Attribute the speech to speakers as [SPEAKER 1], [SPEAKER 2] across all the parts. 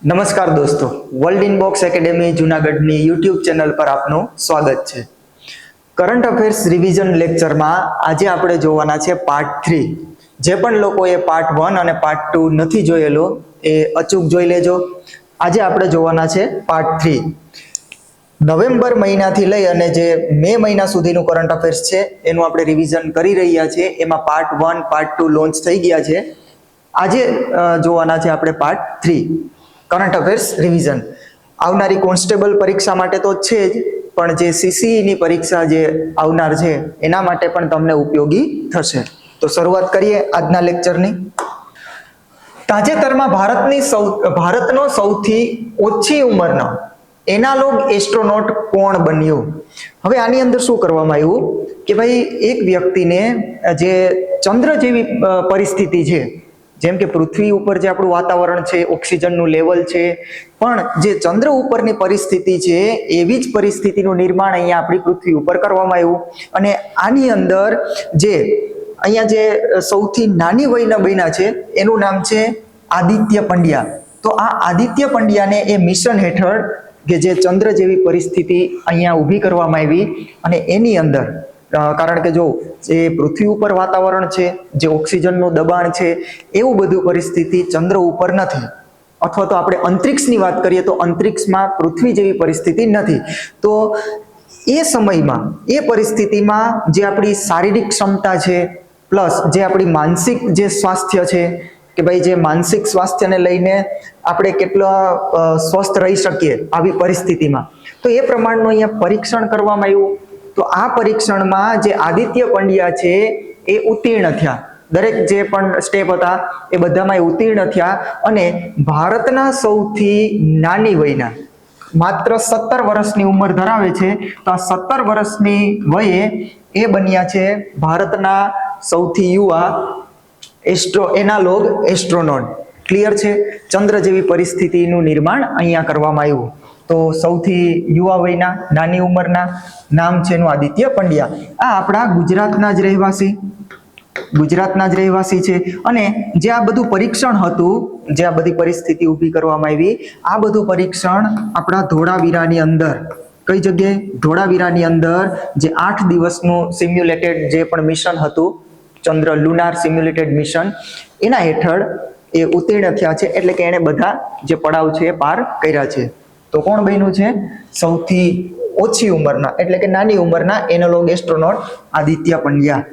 [SPEAKER 1] નમસ્કાર દોસ્તો, world inbox academy જૂનાગઢની યુટ્યુબ ચેનલ પર આપનું સ્વાગત છે. કરંટ અફેર્સ રિવિઝન લેક્ચરમાં આજે આપણે જોવાના છે પાર્ટ 3. જે પણ લોકોએ પાર્ટ 1 અને પાર્ટ 2 નથી જોયેલો એ અચૂક જોઈ લેજો. આજે આપણે જોવાના છે પાર્ટ 3. નવેમ્બર મહિનાથી લઈ અને જે મે મહિના સુધીનું કરંટ અફેર્સ છે એનું આપણે રિવિઝન કરી રહ્યા છીએ. એમાં પાર્ટ 1 પાર્ટ 2 લોન્ચ થઈ ગયા છે. આજે જોવાના છે આપણે પાર્ટ 3 કરંટ અફેર્સ રિવિઝન. આવનારી કોન્સ્ટેબલ પરીક્ષા માટે તો છે જ, પણ જે સીસીઈની પરીક્ષા જે આવનાર છે એના માટે પણ તમને ઉપયોગી થશે. તો શરૂઆત કરીએ આજના લેક્ચરની. તાજેતરમાં ભારતનો સૌથી ઓછી ઉંમરનો એનાલોગ એસ્ટ્રોનોટ કોણ બન્યું? હવે આની અંદર શું કરવામાં આવ્યું કે ભાઈ એક વ્યક્તિને જે ચંદ્ર જેવી પરિસ્થિતિ છે, જેમ કે પૃથ્વી ઉપર જે આપણું વાતાવરણ છે, ઓક્સિજનનું લેવલ છે, પણ જે ચંદ્ર ઉપરની પરિસ્થિતિ છે એવી જ પરિસ્થિતિનું નિર્માણ અહીંયા આપણી પૃથ્વી ઉપર કરવામાં આવ્યું. અને આની અંદર જે અહીંયા જે સૌથી નાની વયના બન્યા છે એનું નામ છે આદિત્ય પંડ્યા. તો આ આદિત્ય પંડ્યાને એ મિશન હેઠળ કે જે ચંદ્ર જેવી પરિસ્થિતિ અહીંયા ઊભી કરવામાં આવી, અને એની અંદર કારણ કે જો જે પૃથ્વી ઉપર વાતાવરણ છે, જે ઓક્સિજનનું દબાણ છે, એવું બધું પરિસ્થિતિ ચંદ્ર ઉપર નથી. અથવા તો આપણે અંતરિક્ષની વાત કરીએ તો અંતરિક્ષમાં પૃથ્વી જેવી પરિસ્થિતિ નથી. તો એ સમયમાં એ પરિસ્થિતિમાં જે આપણી શારીરિક ક્ષમતા છે પ્લસ જે આપણી માનસિક જે સ્વાસ્થ્ય છે કે ભાઈ જે માનસિક સ્વાસ્થ્યને લઈને આપણે કેટલા સ્વસ્થ રહી શકીએ આવી પરિસ્થિતિમાં, તો એ પ્રમાણનું અહીંયા પરીક્ષણ કરવામાં આવ્યું. તો આ પરીક્ષણમાં જે આદિત્ય પંડ્યા છે એ ઉત્તીર્ણ થયા. દરેક જે પણ સ્ટેપ હતા એ બધામાં ઉત્તીર્ણ થયા અને ભારતના સૌથી નાની વયના માત્ર 17 વર્ષની ઉંમર ધરાવે છે. તો આ 17 વર્ષની વયે એ બન્યા છે ભારતના સૌથી યુવા એનાલોગ એસ્ટ્રોનોટ. ક્લિયર છે? ચંદ્ર જેવી પરિસ્થિતિનું નિર્માણ અહીંયા કરવામાં આવ્યું. તો સૌથી યુવા વયના નાની ઉંમરના નામ છે એનું આદિત્ય પંડ્યા. આ આપણા ગુજરાતના જ રહેવાસી છે. અને જે આ બધું પરીક્ષણ હતું, જે આ બધી પરિસ્થિતિ ઊભી કરવામાં આવી, આ બધું પરીક્ષણ આપણા ધોળાવીરાની અંદર, કઈ જગ્યાએ? ધોળાવીરાની અંદર જે 8 દિવસનું સિમ્યુલેટેડ જે પણ મિશન હતું, ચંદ્ર લુનાર સિમ્યુલેટેડ મિશન, એના હેઠળ એ ઉત્તીર્ણ થયા છે. એટલે કે એણે બધા જે પડાવ છે એ પાર કર્યા છે. તો કોણ બન્યું છે? સૌથી ઓછી ઉંમરના એટલે કે નાની ઉંમરના એનાલોગ એસ્ટ્રોનોટ આદિત્ય પંડ્યા.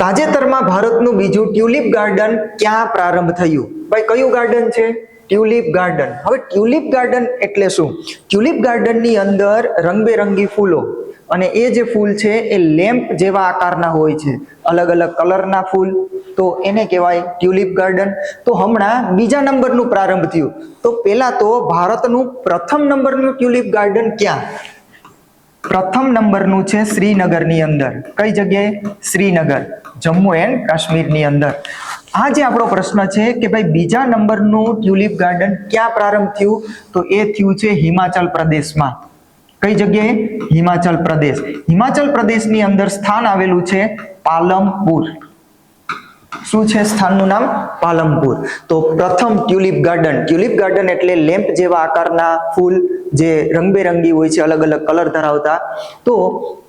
[SPEAKER 1] તાજેતરમાં ભારતનું બીજું ટ્યુલિપ ગાર્ડન ક્યાં પ્રારંભ થયું? ભાઈ કયું ગાર્ડન છે? Tulip garden. હવે ટ્યુલિપ ગાર્ડન એટલે શું? ટ્યુલિપ ગાર્ડનની અંદર રંગબેરંગી ફૂલો, અને એ જે ફૂલ છે એ લેમ્પ જેવા આકારના હોય છે, અલગ અલગ કલરના ફૂલ, તો એને કહેવાય ટ્યુલિપ ગાર્ડન. તો હમણાં બીજા નંબરનું પ્રારંભ થયું. તો પહેલા તો ભારતનું પ્રથમ નંબરનું ટ્યુલિપ ગાર્ડન ક્યાં? પ્રથમ નંબરનું છે શ્રીનગરની અંદર. કઈ જગ્યાએ? શ્રીનગર, જમ્મુ એન્ડ કાશ્મીરની અંદર. આ જે આપણો પ્રશ્ન છે કે ભાઈ બીજા નંબરનું ટ્યુલિપ ગાર્ડન ક્યાં પ્રારંભ થયું? તો એ થયું છે હિમાચલ પ્રદેશમાં. કઈ જગ્યાએ? હિમાચલ પ્રદેશ. હિમાચલ પ્રદેશની અંદર સ્થાન આવેલું છે પાલમપુર. શું છે સ્થાનનું નામ? પાલમપુર. તો પ્રથમ ટ્યુલિપ ગાર્ડન એટલે લેમ્પ જેવા આકારના ફૂલ જે રંગબેરંગી હોય છે, અલગ અલગ કલર ધરાવતા. તો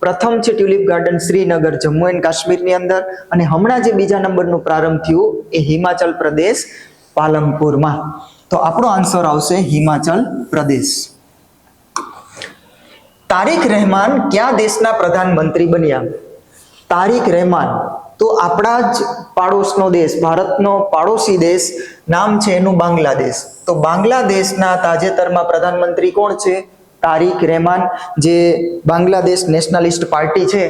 [SPEAKER 1] પ્રથમ છે tulip garden Srinagar, Jammu and કાશ્મીરની અંદર. અને હમણાં જે બીજા નંબરનું પ્રારંભ થયું એ હિમાચલ પ્રદેશ પાલમપુરમાં. તો આપણો આન્સર આવશે હિમાચલ પ્રદેશ. તારિક રહેમાન કયા દેશના પ્રધાનમંત્રી બન્યા? તારિક રહેમાન તો આપણા જ પાડોશનો દેશ, ભારતનો પાડોશી દેશ, નામ છે એનું બાંગ્લાદેશ. તો બાંગ્લાદેશના તાજેતરમાં પ્રધાનમંત્રી કોણ છે? તારિક રહેમાન. જે બાંગ્લાદેશ નેશનલિસ્ટ પાર્ટી છે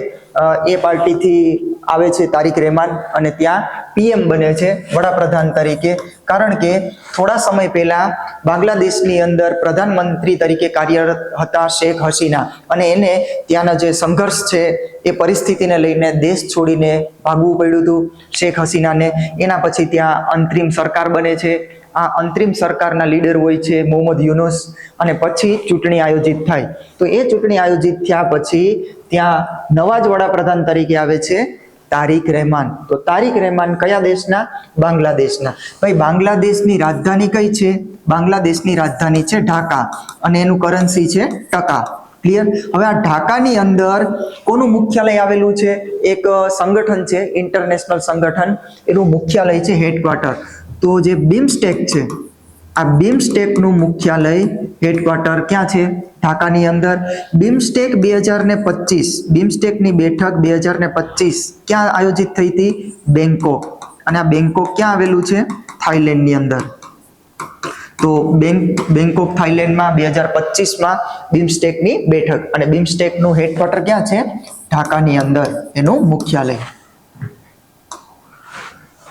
[SPEAKER 1] એ પાર્ટીથી આવે છે તારિક રહેમાન, અને ત્યાં પીએમ બને છે, વડાપ્રધાન તરીકે. કારણ કે થોડા સમય પહેલા બાંગ્લાદેશની અંદર પ્રધાનમંત્રી તરીકે કાર્યરત હતા શેખ હસીના, અને એને ત્યાંના જે સંઘર્ષ છે એ પરિસ્થિતિને લઈને દેશ છોડીને ભાગવું પડ્યું હતું શેખ હસીનાને. એના પછી ત્યાં અંતરિમ સરકાર બને છે. આ અંતરિમ સરકારના લીડર હોય છે મોહમ્મદ યુનુસ, અને પછી ચૂંટણી આયોજિત થાય. તો એ ચૂંટણી આયોજિત થયા પછી ત્યાં નવા જ વડાપ્રધાન તરીકે આવે છે તારિક રહેમાન. તો તારિક રહેમાન કયા દેશના? બાંગ્લાદેશના. ભાઈ બાંગ્લાદેશની રાજધાની કઈ છે? બાંગ્લાદેશની રાજધાની છે ઢાકા અને એનું કરન્સી છે ટકા. ક્લિયર? હવે આ ઢાકાની અંદર કોનું મુખ્યાલય આવેલું છે? એક સંગઠન છે, ઇન્ટરનેશનલ સંગઠન, એનું મુખ્યાલય છે હેડક્વાર્ટર. તો જે BIMSTEC છે, આ BIMSTEC નું મુખ્યાલય હેડક્વાર્ટર ક્યાં છે? ઢાકાની અંદર. BIMSTEC 2025, BIMSTEC ની બેઠક 2025 ક્યાં આયોજિત થઈ હતી? બેંકોક. અને આ બેંકોક ક્યાં આવેલું છે? થાઈલેન્ડની અંદર. તો બેંકોક થાઈલેન્ડમાં 2025માં BIMSTEC ની બેઠક, અને BIMSTEC નું હેડક્વાર્ટર ક્યાં છે? ઢાકાની અંદર એનું મુખ્યાલય.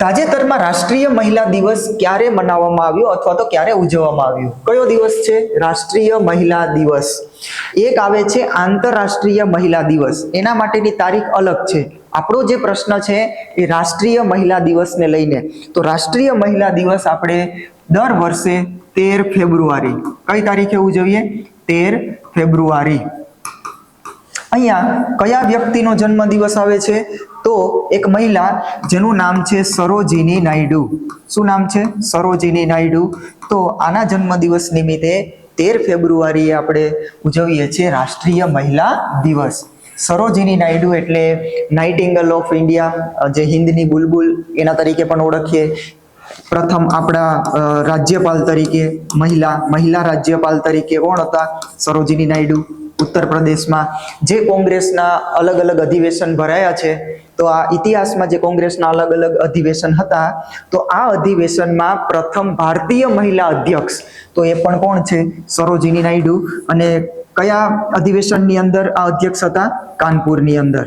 [SPEAKER 1] તાજેતરમાં રાષ્ટ્રીય મહિલા દિવસ ક્યારે મનાવવામાં આવ્યો અથવા તો ક્યારે ઉજવવામાં આવ્યો? કયો દિવસ છે? રાષ્ટ્રીય મહિલા દિવસ. એક આવે છે આંતરરાષ્ટ્રીય મહિલા દિવસ, એના માટેની તારીખ અલગ છે. આપણો જે પ્રશ્ન છે એ રાષ્ટ્રીય મહિલા દિવસને લઈને. તો રાષ્ટ્રીય મહિલા દિવસ આપણે દર વર્ષે 13 ફેબ્રુઆરી, કઈ તારીખે ઉજવીએ? 13 ફેબ્રુઆરી. અહીંયા કયા વ્યક્તિનો જન્મદિવસ આવે છે? તો એક મહિલા જેનું નામ છે સરોજિની નાયડુ. શું નામ છે? સરોજિની નાયડુ. તો આના જન્મદિવસ નિમિત્તે 13 ફેબ્રુઆરીએ આપણે ઉજવીએ છીએ રાષ્ટ્રીય મહિલા દિવસ. સરોજિની નાયડુ એટલે નાઇટિંગેલ ઓફ ઇન્ડિયા, જે હિન્દની બુલબુલ એના તરીકે પણ ઓળખીએ. પ્રથમ આપણા રાજ્યપાલ તરીકે, મહિલા રાજ્યપાલ તરીકે કોણ હતા? સરોજિની નાયડુ. ઉત્તર પ્રદેશમાં જે કોંગ્રેસના અલગ અલગ અધિવેશન ભરાયા છે, તો આ ઇતિહાસમાં જે કોંગ્રેસના અલગ અલગ અધિવેશન હતા, તો આ અધિવેશનમાં પ્રથમ ભારતીય મહિલા અધ્યક્ષ તો એ પણ કોણ છે? સરોજિની નાયડુ. અને કયા અધિવેશનની અંદર આ અધ્યક્ષ હતા? કાનપુરની અંદર.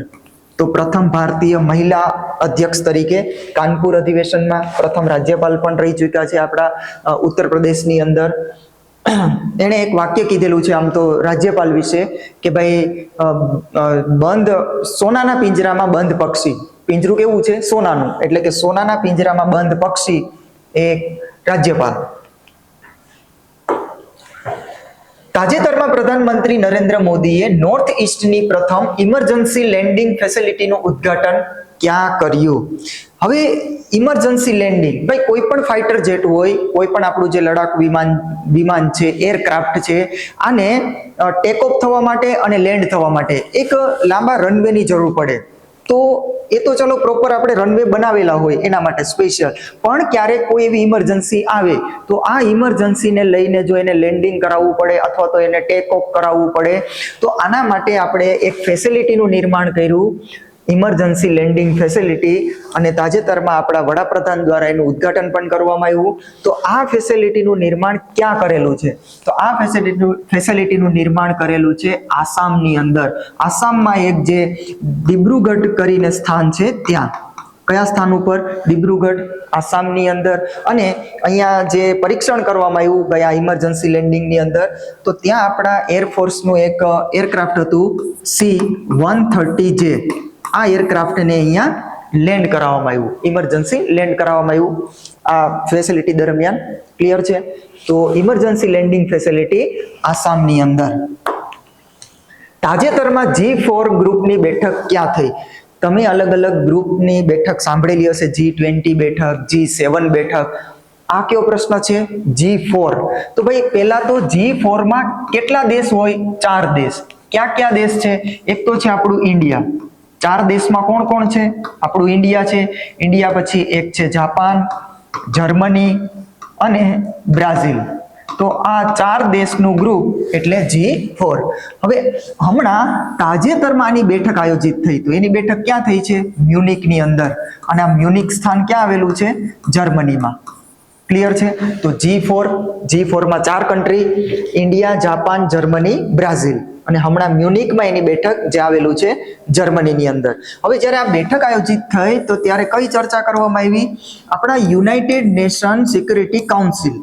[SPEAKER 1] તો પ્રથમ ભારતીય મહિલા અધ્યક્ષ તરીકે કાનપુર અધિવેશનમાં પ્રથમ રાજ્યપાલ પણ રહી ચૂક્યા છે આપણા ઉત્તર પ્રદેશની અંદર. એણે એક વાક્ય કીધેલું છે આમ તો રાજ્યપાલ વિશે કે ભાઈ સોનાના પિંજરામાં બંધ પક્ષી, પિંજરું કેવું છે? સોનાનું, એટલે કે સોનાના પિંજરામાં બંધ પક્ષી એ રાજ્યપાલ. તાજેતરમાં પ્રધાનમંત્રી નરેન્દ્ર મોદીએ નોર્થ ઈસ્ટની પ્રથમ ઇમરજન્સી લેન્ડિંગ ફેસિલિટીનું ઉદ્ઘાટન ક્યાં કર્યું? હવે ઇમરજન્સી લેન્ડિંગ, ભાઈ કોઈ પણ ફાઇટર જેટ હોય, કોઈ પણ આપણું જે લડાકુ વિમાન છે, એરક્રાફ્ટ છે, આને ટેક ઓફ થવા માટે અને લેન્ડ થવા માટે એક લાંબા રનવેની જરૂર પડે. તો એ તો ચલો પ્રોપર આપણે રનવે બનાવેલા હોય એના માટે સ્પેશિયલ, પણ ક્યારેક કોઈ એવી ઇમરજન્સી આવે તો આ ઇમરજન્સીને લઈને જો એને લેન્ડિંગ કરાવવું પડે અથવા તો એને ટેક ઓફ કરાવવું પડે, તો આના માટે આપણે એક ફેસિલિટીનું નિર્માણ કર્યું, ઇમરજન્સી લેન્ડિંગ ફેસિલિટી. અને તાજેતરમાં આપણા વડાપ્રધાન દ્વારા એનું ઉદ્ઘાટન પણ કરવામાં આવ્યું. તો આ ફેસિલિટીનું નિર્માણ ક્યાં કરેલું છે? તો આ ફેસિલિટીનું નિર્માણ કરેલું છે આસામની અંદર. આસામમાં એક જે દિબ્રુગઢ કરીને સ્થાન છે ત્યાં. કયા સ્થાન ઉપર? દિબ્રુગઢ, આસામની અંદર. અને અહીંયા જે પરીક્ષણ કરવામાં આવ્યું ગયા ઇમરજન્સી લેન્ડિંગની અંદર, તો ત્યાં આપણા એરફોર્સનું એક એરક્રાફ્ટ હતું C-130J. આ એરક્રાફ્ટને અહીંયા લેન્ડ કરાવવામાં આવ્યું, ઇમરજન્સી લેન્ડ કરાવવામાં આવ્યું આ ફેસિલિટી દરમિયાન. ક્લિયર છે? તો ઇમરજન્સી લેન્ડિંગ ફેસિલિટી આસામની અંદર. તાજેતરમાં G4 ગ્રુપની બેઠક ક્યાં થઈ? તમે અલગ અલગ ગ્રુપની બેઠક સાંભળેલી હશે, G20 બેઠક, G7 બેઠક. આ કયો પ્રશ્ન છે? G4. તો ભાઈ પહેલા તો G4 માં કેટલા દેશ હોય? 4 દેશ. ક્યાં ક્યાં દેશ છે? એક તો છે આપણું ઇન્ડિયા. 4 દેશમાં કોણ કોણ છે? આપણું ઇન્ડિયા છે. ઇન્ડિયા પછી એક છે જાપાન, જર્મની અને બ્રાઝિલ. તો આ 4 દેશનું ગ્રુપ એટલે G4. હવે હમણાં તાજેતરમાં આની બેઠક આયોજિત થઈ, તો એની બેઠક ક્યાં થઈ છે? મ્યુનિકની અંદર. અને આ મ્યુનિક સ્થાન ક્યાં આવેલું છે? જર્મનીમાં. ક્લિયર છે? તો G4 માં 4 country, India, Japan, Germany, Brazil. અને હમણાં મ્યુનિકમાં એની બેઠક જે આવેલું છે જર્મનીની અંદર. હવે જ્યારે આ બેઠક આયોજિત થઈ તો ત્યારે કઈ ચર્ચા કરવામાં આવી? આપણા યુનાઇટેડ નેશન સિક્યુરિટી કાઉન્સિલ.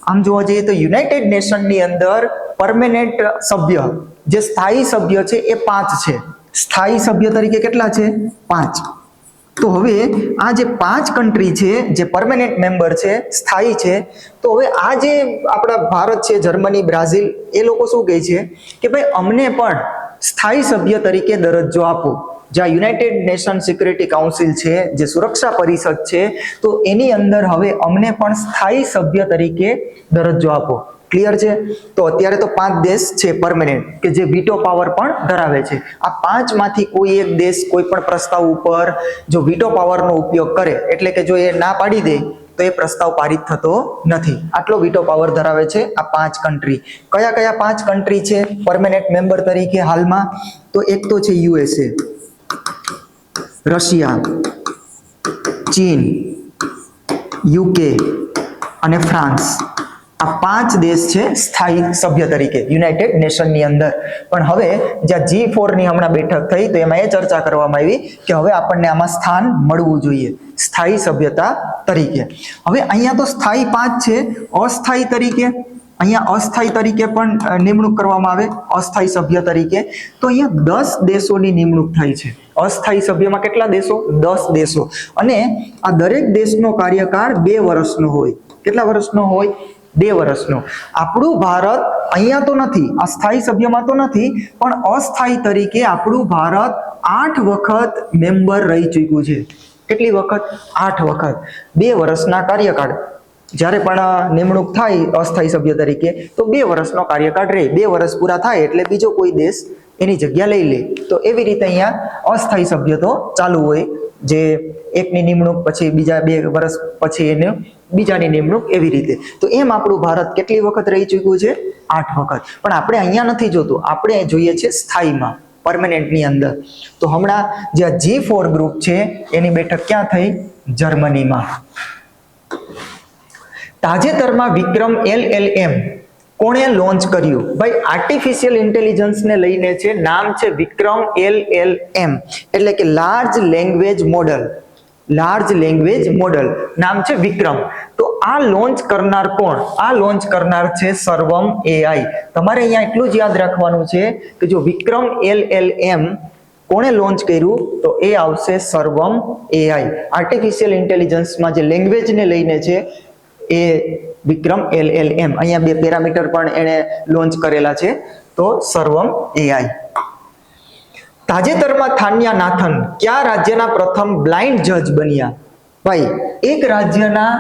[SPEAKER 1] આમ જોવા જઈએ તો યુનાઇટેડ નેશનની અંદર પરમેનન્ટ સભ્ય, જે સ્થાયી સભ્ય છે એ 5 છે. સ્થાયી સભ્ય તરીકે કેટલા છે? 5. તો હવે આ જે 5 કન્ટ્રી છે જે પરમેનન્ટ મેમ્બર છે, સ્થાયી છે, તો હવે આ જે આપણા ભારત છે, જર્મની, બ્રાઝિલ, એ લોકો શું કહે છે કે ભાઈ અમને પણ સ્થાયી સભ્ય તરીકે દરજ્જો આપો. જ્યાં યુનાઇટેડ નેશન સિક્યુરિટી કાઉન્સિલ છે, જે સુરક્ષા પરિષદ છે, તો એની અંદર હવે અમને પણ સ્થાયી સભ્ય તરીકે દરજ્જો આપો. ક્લિયર છે? તો અત્યારે તો 5 દેશ છે પરમેનન્ટ કે જે વીટો પાવર પણ ધરાવે છે. આ 5 માંથી કોઈ એક દેશ કોઈ પણ પ્રસ્તાવ ઉપર જો વીટો પાવરનો ઉપયોગ કરે, એટલે કે જો એ ના પાડી દે તો એ પ્રસ્તાવ પારિત થતો નથી. આટલો વીટો પાવર ધરાવે છે આ 5 કન્ટ્રી. કયા કયા 5 કન્ટ્રી છે પરમેનન્ટ મેમ્બર તરીકે હાલમાં? તો એક તો છે યુએસએ, રશિયા, ચીન, યુકે અને ફ્રાન્સ. આ 5 દેશ છે સ્થાયી સભ્ય તરીકે યુનાઇટેડ નેશનની અંદર. પણ હવે જ્યાં G4 ની હમણાં બેઠક થઈ તો એમાં એ ચર્ચા કરવામાં આવી કે હવે આપણને આમાં સ્થાન મળવું જોઈએ સ્થાયી સભ્યતા તરીકે. હવે અહીંયા તો સ્થાયી 5 છે, અસ્થાયી તરીકે અહીંયા અસ્થાયી તરીકે પણ નિમણૂક કરવામાં આવે, અસ્થાયી સભ્ય તરીકે. તો અહીંયા 10 દેશોની નિમણૂક થઈ છે. અસ્થાયી સભ્યમાં કેટલા દેશો? 10 દેશો. અને આ દરેક દેશનો કાર્યકાળ 2 વર્ષનો હોય. કેટલા વર્ષનો હોય? 2 વર્ષનો. આપણું ભારત અહીંયા તો નથી, આ સ્થાયી સભ્યમાં તો નથી, પણ અસ્થાયી તરીકે આપણું ભારત 8 વખત મેમ્બર રહી ચૂક્યું છે. કેટલી વખત? 8 વખત. 2 વર્ષના કાર્યકાળ. જ્યારે પણ નિમણૂક થાય અસ્થાયી સભ્ય તરીકે તો 2 વર્ષનો કાર્યકાળ રહે. 2 વર્ષ પૂરા થાય એટલે બીજો કોઈ દેશ એની જગ્યા લઈ લે. તો એવી રીતે અહીંયા અસ્થાયી સભ્ય તો ચાલુ હોય, જે એકની નિમણૂક પછી બીજા 2 વર્ષ પછી એને બીજાની નિમણૂક, એવી રીતે. તો એમ આપણું ભારત કેટલી વખત રહી ચૂક્યું છે? 8 વખત. પણ આપણે અહીંયા નથી જોતું, આપણે જોઈએ છે સ્થાયીમાં, પરમેનન્ટની અંદર. તો હમણાં જે G4 ગ્રુપ છે એની બેઠક ક્યાં થઈ? જર્મનીમાં. તાજેતરમાં વિક્રમ LLM કોણે લોન્ચ કર્યું? ભાઈ આર્ટિફિશિયલ ઇન્ટેલિજન્સ ને લઈને છે, નામ છે વિક્રમ LLM, એટલે કે large language model. Large language model નામ છે વિક્રમ. તો આ લોન્ચ કરનાર કોણ? આ લોન્ચ કરનાર છે સર્વમ AI. તમારે અહીંયા એટલું જ યાદ રાખવાનું છે કે જો વિક્રમ LLM કોણે લોન્ચ કર્યું તો એ આવશે સર્વમ AI. આર્ટિફિશિયલ ઇન્ટેલિજન્સમાં જે લેંગ્વેજને લઈને છે એ વિક્રમ LLM. અહીંયા 2 પેરામીટર પણ એણે લોન્ચ કરેલા છે, તો સર્વમ AI. તાજેતરમાં થાન્યા નાથન કયા રાજ્યના પ્રથમ બ્લાઇન્ડ જજ બન્યા? ભાઈ એક રાજ્યના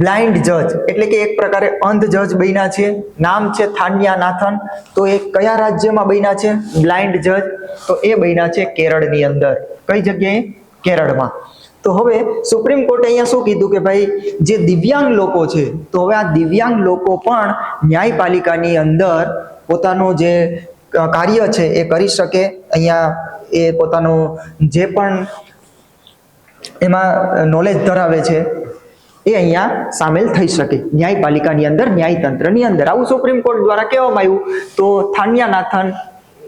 [SPEAKER 1] બ્લાઇન્ડ જજ એટલે કે એક પ્રકારે અંધ જજ બન્યા છે, નામ છે થાન્યા નાથન. તો એ કયા રાજ્યમાં બન્યા છે બ્લાઇન્ડ જજ? તો એ બન્યા છે કેરળની અંદર. કઈ જગ્યાએ? કેરળમાં. તો હવે સુપ્રીમ કોર્ટે અહીંયા શું કીધું કે ભાઈ જે દિવ્યાંગ લોકો છે, તો હવે આ દિવ્યાંગ લોકો પણ ન્યાયપાલિકાની અંદર પોતાનું જે કાર્ય છે એ કરી શકે. અહીંયા એ પોતાનું જે પણ એમાં નોલેજ ધરાવે છે એ અહીંયા સામેલ થઈ શકે ન્યાયપાલિકાની અંદર, ન્યાયતંત્રની અંદર. આવું સુપ્રીમ કોર્ટ દ્વારા કહેવામાં આવ્યું. તો થાન્યા નાથન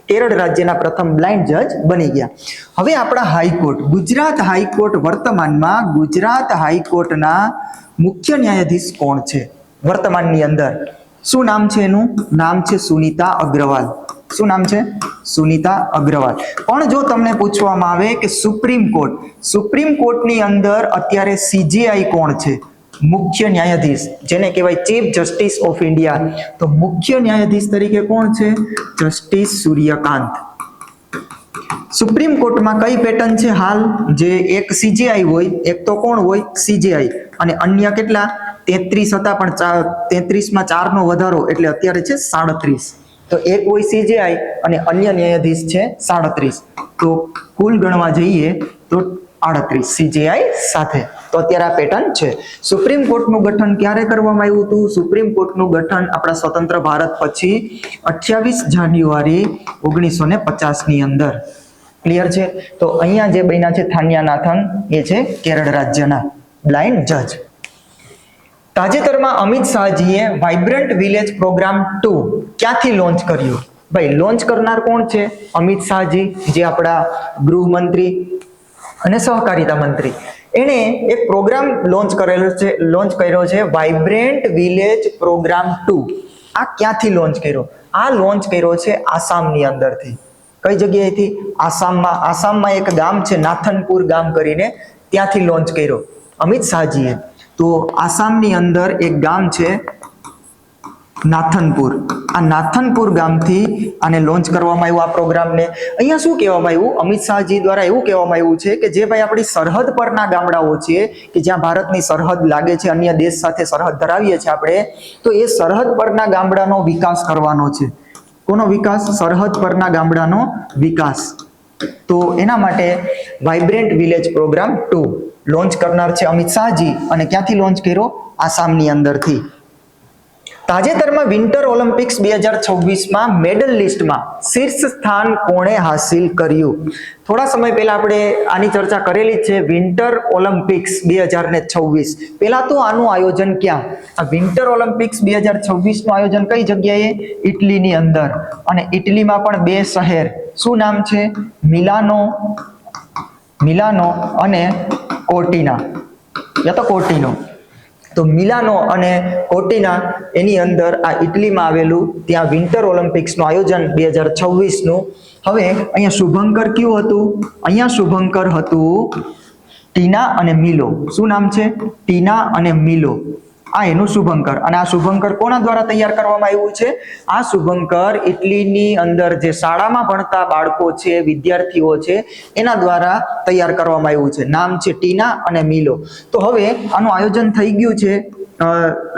[SPEAKER 1] કેરળ રાજ્યના પ્રથમ બ્લાઇન્ડ જજ બની ગયા. હવે આપણા હાઈકોર્ટ, ગુજરાત હાઈકોર્ટ, વર્તમાનમાં ગુજરાત હાઈકોર્ટના મુખ્ય ન્યાયાધીશ કોણ છે વર્તમાનની અંદર? શું નામ છે એનું? નામ છે સુનીતા અગ્રવાલ. શું નામ છે? સુનીતા અગ્રવાલ. પણ જો તમને પૂછવામાં આવે કે સુપ્રીમ કોર્ટની અંદર અત્યારે CJI કોણ છે? મુખ્ય ન્યાયાધીશ, જેને કહેવાય ચીફ જસ્ટિસ ઓફ ઇન્ડિયા. તો મુખ્ય ન્યાયાધીશ તરીકે કોણ છે? જસ્ટિસ સૂર્યકાંત. સુપ્રીમ કોર્ટમાં કઈ પેટર્ન છે હાલ? જે એક CJI હોય, એક તો કોણ હોય? CJI, અને અન્ય કેટલા? 33 હતા, પણ 33માં 4 નો વધારો એટલે અત્યારે છે 37. તો એક હોય CJI અને અન્ય ન્યાયાધીશ છે 37. તો કુલ ગણવા જઈએ તો 38 CJI સાથે. તો અત્યારે આ પેટર્ન છે. સુપ્રીમ કોર્ટનું ગઠન ક્યારે કરવામાં આવ્યું હતું? સુપ્રીમ કોર્ટનું ગઠન આપણા સ્વતંત્ર ભારત પછી 28 જાન્યુઆરી 1950 ની અંદર. ક્લિયર છે? તો અહીંયા જે બન્યા છે થાન્યા નાથન, એ છે કેરળ રાજ્યના બ્લાઇન્ડ જજ. તાજેતરમાં અમિત શાહજીએ વાઇબ્રન્ટ વિલેજ પ્રોગ્રામ 2 ક્યાંથી લોન્ચ કર્યું? ભાઈ લોન્ચ કરનાર કોણ છે? અમિત શાહજી, જે આપણા ગૃહમંત્રી અને સહકારિતા મંત્રી. એણે એક પ્રોગ્રામ લોન્ચ કર્યો છે વાઇબ્રન્ટ વિલેજ પ્રોગ્રામ 2. આ ક્યાંથી લોન્ચ કર્યો? આ લોન્ચ કર્યો છે આસામની અંદરથી. કઈ જગ્યાએથી? આસામમાં એક ગામ છે નાથનપુર ગામ કરીને, ત્યાંથી લોન્ચ કર્યો અમિત શાહજીએ. તો આસામની અંદર એક ગામ છે નાથનપુર. આ નાથનપુર ગામથી આને લોન્ચ કરવામાં આવ્યું આ પ્રોગ્રામને. અહીંયા શું કહેવામાં આવ્યું, અમિત શાહજી દ્વારા એવું કહેવામાં આવ્યું છે કે જે ભાઈ આપણી સરહદ પરના ગામડાઓ છે કે જ્યાં ભારતની સરહદ લાગે છે, અન્ય દેશ સાથે સરહદ ધરાવીએ છીએ આપણે, તો એ સરહદ પરના ગામડાનો વિકાસ કરવાનો છે. કોનો વિકાસ? સરહદ પરના ગામડાનો વિકાસ. તો એના માટે વાઇબ્રન્ટ વિલેજ પ્રોગ્રામ 2 લોન્ચ કરનાર છે અમિત શાહજી. અને ક્યાંથી લોન્ચ કર્યો? આસામની અંદરથી. તાજેતરમાં વિન્ટર ઓલિમ્પિક્સ 2026માં મેડલ લિસ્ટમાં શીર્ષ સ્થાન કોણે હાસિલ કર્યું? થોડા સમય પહેલા આપણે આની ચર્ચા કરેલી છે. વિન્ટર ઓલિમ્પિક્સ 2026 પહેલા તો આનું આયોજન ક્યાં? આ વિન્ટર ઓલિમ્પિક્સ 2026 નું આયોજન કઈ જગ્યાએ? ઇટલીની અંદર. અને ઇટલીમાં પણ 2 શહેર. શું નામ છે? મિલાનો અને કોર્ટિના, યા તો કોર્ટિનો. તો મિલાનો અને કોર્ટિના એની અંદર આ ઇટલીમાં આવેલું ત્યાં વિન્ટર ઓલિમ્પિક્સનું આયોજન 2026નું. હવે અહીંયા શુભંકર કયું હતું? અહીંયા શુભંકર હતું ટીના અને મિલો. શું નામ છે? ટીના અને મિલો. આ એનું શુભંકર. અને આ શુભંકર કોના દ્વારા તૈયાર કરવામાં આવ્યું છે? આ શુભંકર ઇટલીની અંદર જે શાળામાં ભણતા બાળકો છે, વિદ્યાર્થીઓ છે, એના દ્વારા તૈયાર કરવામાં આવ્યું છે. નામ છે ટીના અને મિલો. તો હવે આનું આયોજન થઈ ગયું છે,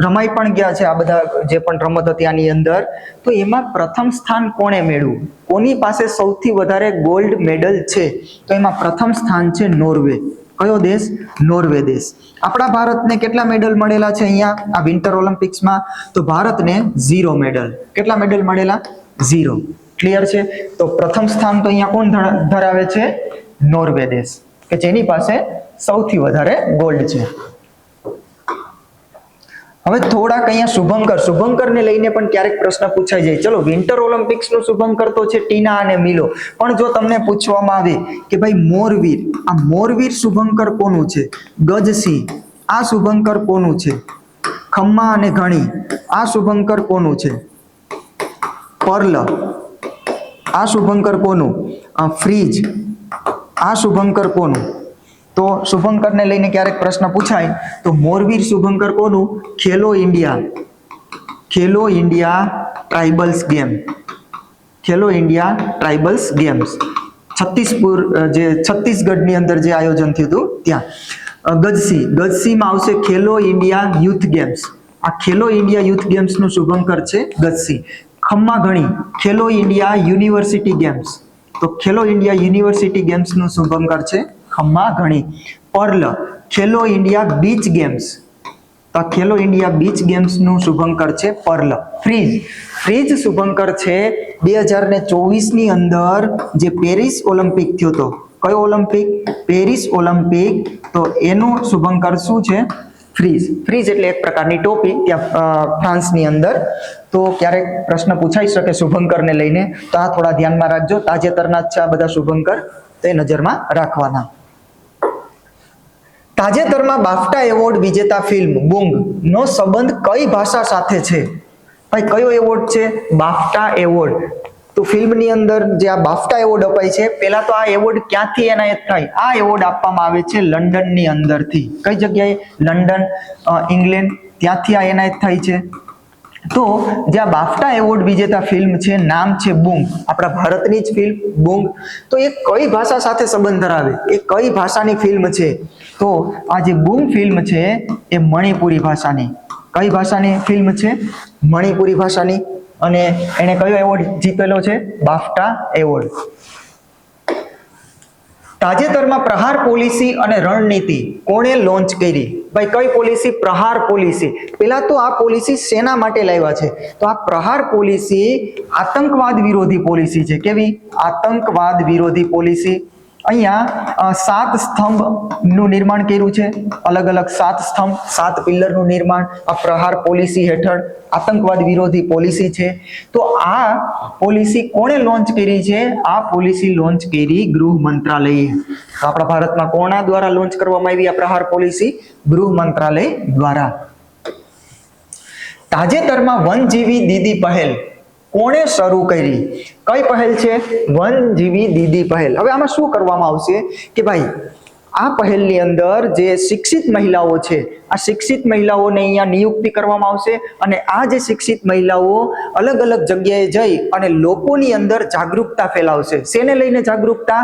[SPEAKER 1] રમાઈ પણ ગયા છે આ બધા જે પણ રમત હતી આની અંદર. તો એમાં પ્રથમ સ્થાન કોણે મેળવ્યું? કોની પાસે સૌથી વધારે ગોલ્ડ મેડલ છે? તો એમાં પ્રથમ સ્થાન છે નોર્વે. કયો દેશ? નોર્વે દેશ. આપણા ભારતને કેટલા મેડલ મળેલા છે અહીંયા આ વિન્ટર ઓલિમ્પિક્સમાં? તો ભારતને 0 મેડલ. કેટલા મેડલ મળેલા? 0. ક્લિયર છે? તો પ્રથમ સ્થાન તો અહીંયા કોણ ધરાવે છે? નોર્વે દેશ, કે જેની પાસે સૌથી વધારે ગોલ્ડ છે. હવે થોડાક અહીંયા શુભંકરને લઈને પણ ક્યારેક પ્રશ્ન પૂછાઈ જાય. ચલો, વિન્ટર ઓલિમ્પિક્સ નું શુભંકર તો છે ટીના અને મિલો, પણ જો તમને પૂછવામાં આવે કે ભાઈ મોરવીર, આ મોરવીર શુભંકર કોનું છે? ગજસિંહ. આ શુભંકર કોનું છે? ખમ્મા અને ઘણી. આ શુભંકર કોનું છે? પર્લ. આ શુભંકર કોનું? ફ્રીજ. આ શુભંકર કોનું? તો શુભંકરને લઈને ક્યારેક પ્રશ્ન પૂછાય તો મોરવીર શુભંકર કોનું? ખેલો ઇન્ડિયા ટ્રાઇબલ્સ ગેમ. ખેલો ઇન્ડિયા ટ્રાઇબલ્સ ગેમ્સ છત્તીસગઢની અંદર જે આયોજન થયું હતું ત્યાં. ગજસીમાં આવશે ખેલો ઇન્ડિયા યુથ ગેમ્સ. આ ખેલો ઇન્ડિયા યુથ ગેમ્સ નું શુભંકર છે ગજસી. ખમ્મા ઘણી ખેલો ઇન્ડિયા યુનિવર્સિટી ગેમ્સ. તો ખેલો ઇન્ડિયા યુનિવર્સિટી ગેમ્સ નું શુભંકર છે ખમ્મા ઘણી. પર્લ ખેલો ઇન્ડિયા બીચ ગેમ્સ. તો ખેલો ઇન્ડિયા બીચ ગેમ્સ નું શુભંકર છે પર્લ. ફ્રીજ શુભંકર છે 2024 ની અંદર જે પેરિસ ઓલિમ્પિક થયો હતો. કયો ઓલિમ્પિક? Paris Olympic. તો એનું શુભંકર શું છે? ફ્રીજ એટલે એક પ્રકારની ટોપી ત્યાં ફ્રાન્સની અંદર. તો ક્યારેક પ્રશ્ન પૂછાઈ શકે શુભંકરને લઈને, તો આ થોડા ધ્યાનમાં રાખજો. તાજેતરના જ છે આ બધા શુભંકર, તે નજરમાં રાખવાના. તાજેતરમાં બાફટા એવોર્ડ વિજેતા ફિલ્મ બુંગ નો સંબંધ કઈ ભાષા સાથે છે? ભાઈ કયો એવોર્ડ છે? બાફટા એવોર્ડ. તો ફિલ્મની અંદર જે આ બાફટા એવોર્ડ અપાય છે, પહેલા તો આ એવોર્ડ ક્યાંથી એનાયત થાય? આ એવોર્ડ આપવામાં આવે છે લંડનની અંદરથી. કઈ જગ્યાએ? લંડન, ઇંગ્લેન્ડ, ત્યાંથી આ એનાયત થાય છે. તો જે આ બાફટા એવોર્ડ વિજેતા ફિલ્મ છે, નામ છે બુંગ. આપણા ભારતની જ ફિલ્મ બુંગ. તો એ કઈ ભાષા સાથે સંબંધ ધરાવે? એ કઈ ભાષાની ફિલ્મ છે? તો આ જે બુંગ ફિલ્મ છે એ મણિપુરી ભાષાની. કઈ ભાષાની ફિલ્મ છે? મણિપુરી ભાષાની. અને એને કયો એવોર્ડ જીતેલો છે? બાફટા એવોર્ડ. તાજેતરમાં પ્રહાર પોલિસી અને રણનીતિ કોણે લોન્ચ કરી? ભાઈ કઈ પોલિસી? પ્રહાર પોલિસી. પહેલા તો આ પોલિસી શેના માટે લાવ્યા છે? તો આ પ્રહાર પોલિસી આતંકવાદ વિરોધી પોલિસી છે. કેવી? આતંકવાદ વિરોધી પોલિસી. અહીંયા 7 સ્તંભનું નિર્માણ કર્યું છે. અલગ અલગ 7 સ્તંભ, 7 પિલ્લરનું નિર્માણ આ પ્રહાર પોલિસી હેઠળ આતંકવાદ વિરોધી પોલિસી છે. તો આ પોલિસી કોણે લોન્ચ કરી છે? આ પોલિસી લોન્ચ કરી ગૃહ મંત્રાલયે. તો આપણા ભારતમાં કોના દ્વારા લોન્ચ કરવામાં આવી આ પ્રહાર પોલિસી? ગૃહ મંત્રાલય દ્વારા. તાજેતરમાં વનજીવી દીદી પહેલ કોણે શરૂ કરી? કઈ પહેલ છે? વનજીવી દીદી પહેલ. હવે આમાં શું કરવામાં આવશે કે ભાઈ આ પહેલની અંદર જે શિક્ષિત મહિલાઓ છે, આ શિક્ષિત મહિલાઓને અહીંયા નિયુક્તિ કરવામાં આવશે અને આ જે શિક્ષિત મહિલાઓ અલગ અલગ જગ્યાએ જઈ અને લોકોની અંદર જાગૃતતા ફેલાવશે. શેને લઈને જાગૃતતા?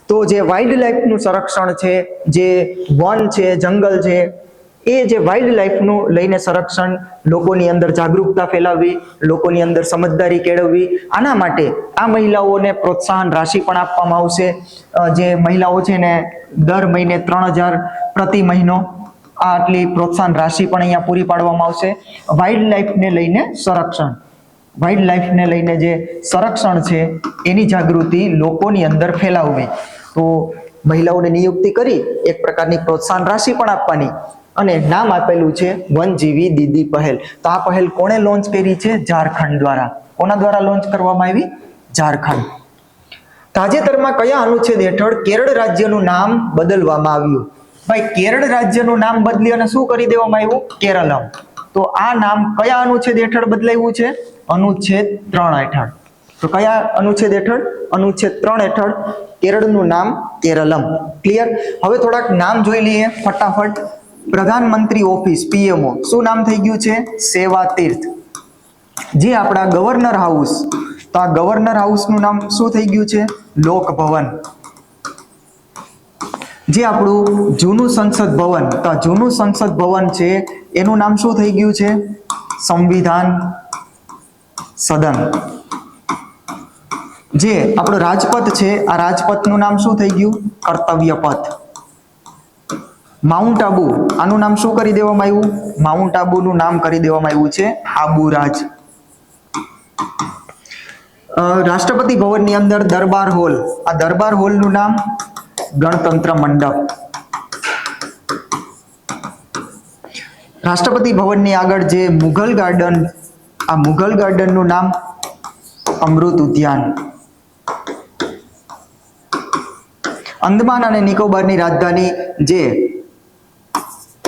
[SPEAKER 1] તો જે વાઇલ્ડ લાઈફનું સંરક્ષણ છે, જે વન છે, જંગલ છે, એ જે વાઇલ્ડ લાઈફનું લઈને સંરક્ષણ, લોકોની અંદર જાગૃતતા ફેલાવવી, લોકોની અંદર સમજદારી કેળવવી. આના માટે આ મહિલાઓને પ્રોત્સાહન રાશિ પણ આપવામાં આવશે. જે મહિલાઓ છે ને દર મહિને 3,000 પ્રતિ મહિનો આટલી પ્રોત્સાહન રાશિ પણ અહીંયા પૂરી પાડવામાં આવશે. વાઇલ્ડ લાઈફને લઈને સંરક્ષણ, વાઇલ્ડ લાઈફને લઈને જે સંરક્ષણ છે એની જાગૃતિ લોકોની અંદર ફેલાવવી. તો મહિલાઓને નિયુક્તિ કરી એક પ્રકારની પ્રોત્સાહન રાશિ પણ આપવાની અને નામ આપેલું છે વનજીવી દીદી પહેલ. તો આ પહેલ કોણે લોન્ચ કરી છે? ઝારખંડ દ્વારા. કોના દ્વારા લોન્ચ કરવામાં આવી? ઝારખંડ. તાજેતરમાં કયા અનુચ્છેદ હેઠળ કેરળ રાજ્યનું નામ બદલવામાં આવ્યું? ભાઈ, કેરળ રાજ્યનું નામ બદલી અને શું કરી દેવામાં આવ્યું? કેરળમ. તો આ નામ કયા અનુચ્છેદ હેઠળ બદલાયું છે? અનુચ્છેદ 3 હેઠળ. તો કયા અનુચ્છેદ હેઠળ? અનુચ્છેદ 3 હેઠળ કેરળનું નામ કેરળમ. ક્લિયર? હવે થોડાક નામ જોઈ લઈએ ફટાફટ. પ્રધાનમંત્રી ઓફિસ પીએમઓ શું નામ થઈ ગયું છે? સેવા તીર્થ. જે આપણા ગવર્નર હાઉસ, તો આ ગવર્નર હાઉસનું નામ શું થઈ ગયું છે? લોક ભવન. જે આપણું જૂનું સંસદ ભવન, તો આ જૂનું સંસદ ભવન છે એનું નામ શું થઈ ગયું છે? સંવિધાન સદન. જે આપણો રાજપથ છે, આ રાજપથનું નામ શું થઈ ગયું? કર્તવ્ય પથ. માઉન્ટ આબુ, આનું નામ શું કરી દેવામાં આવ્યું? માઉન્ટ આબુનું નામ કરી દેવામાં આવ્યું છે આબુરાજ. રાષ્ટ્રપતિ ભવનની અંદર દરબાર હોલ, આ દરબાર હોલનું નામ ગણતંત્ર મંડપ. રાષ્ટ્રપતિ ભવનની આગળ જે મુઘલ ગાર્ડન, આ મુઘલ ગાર્ડનનું નામ અમૃત ઉદ્યાન. અંદમાન અને નિકોબારની રાજધાની જે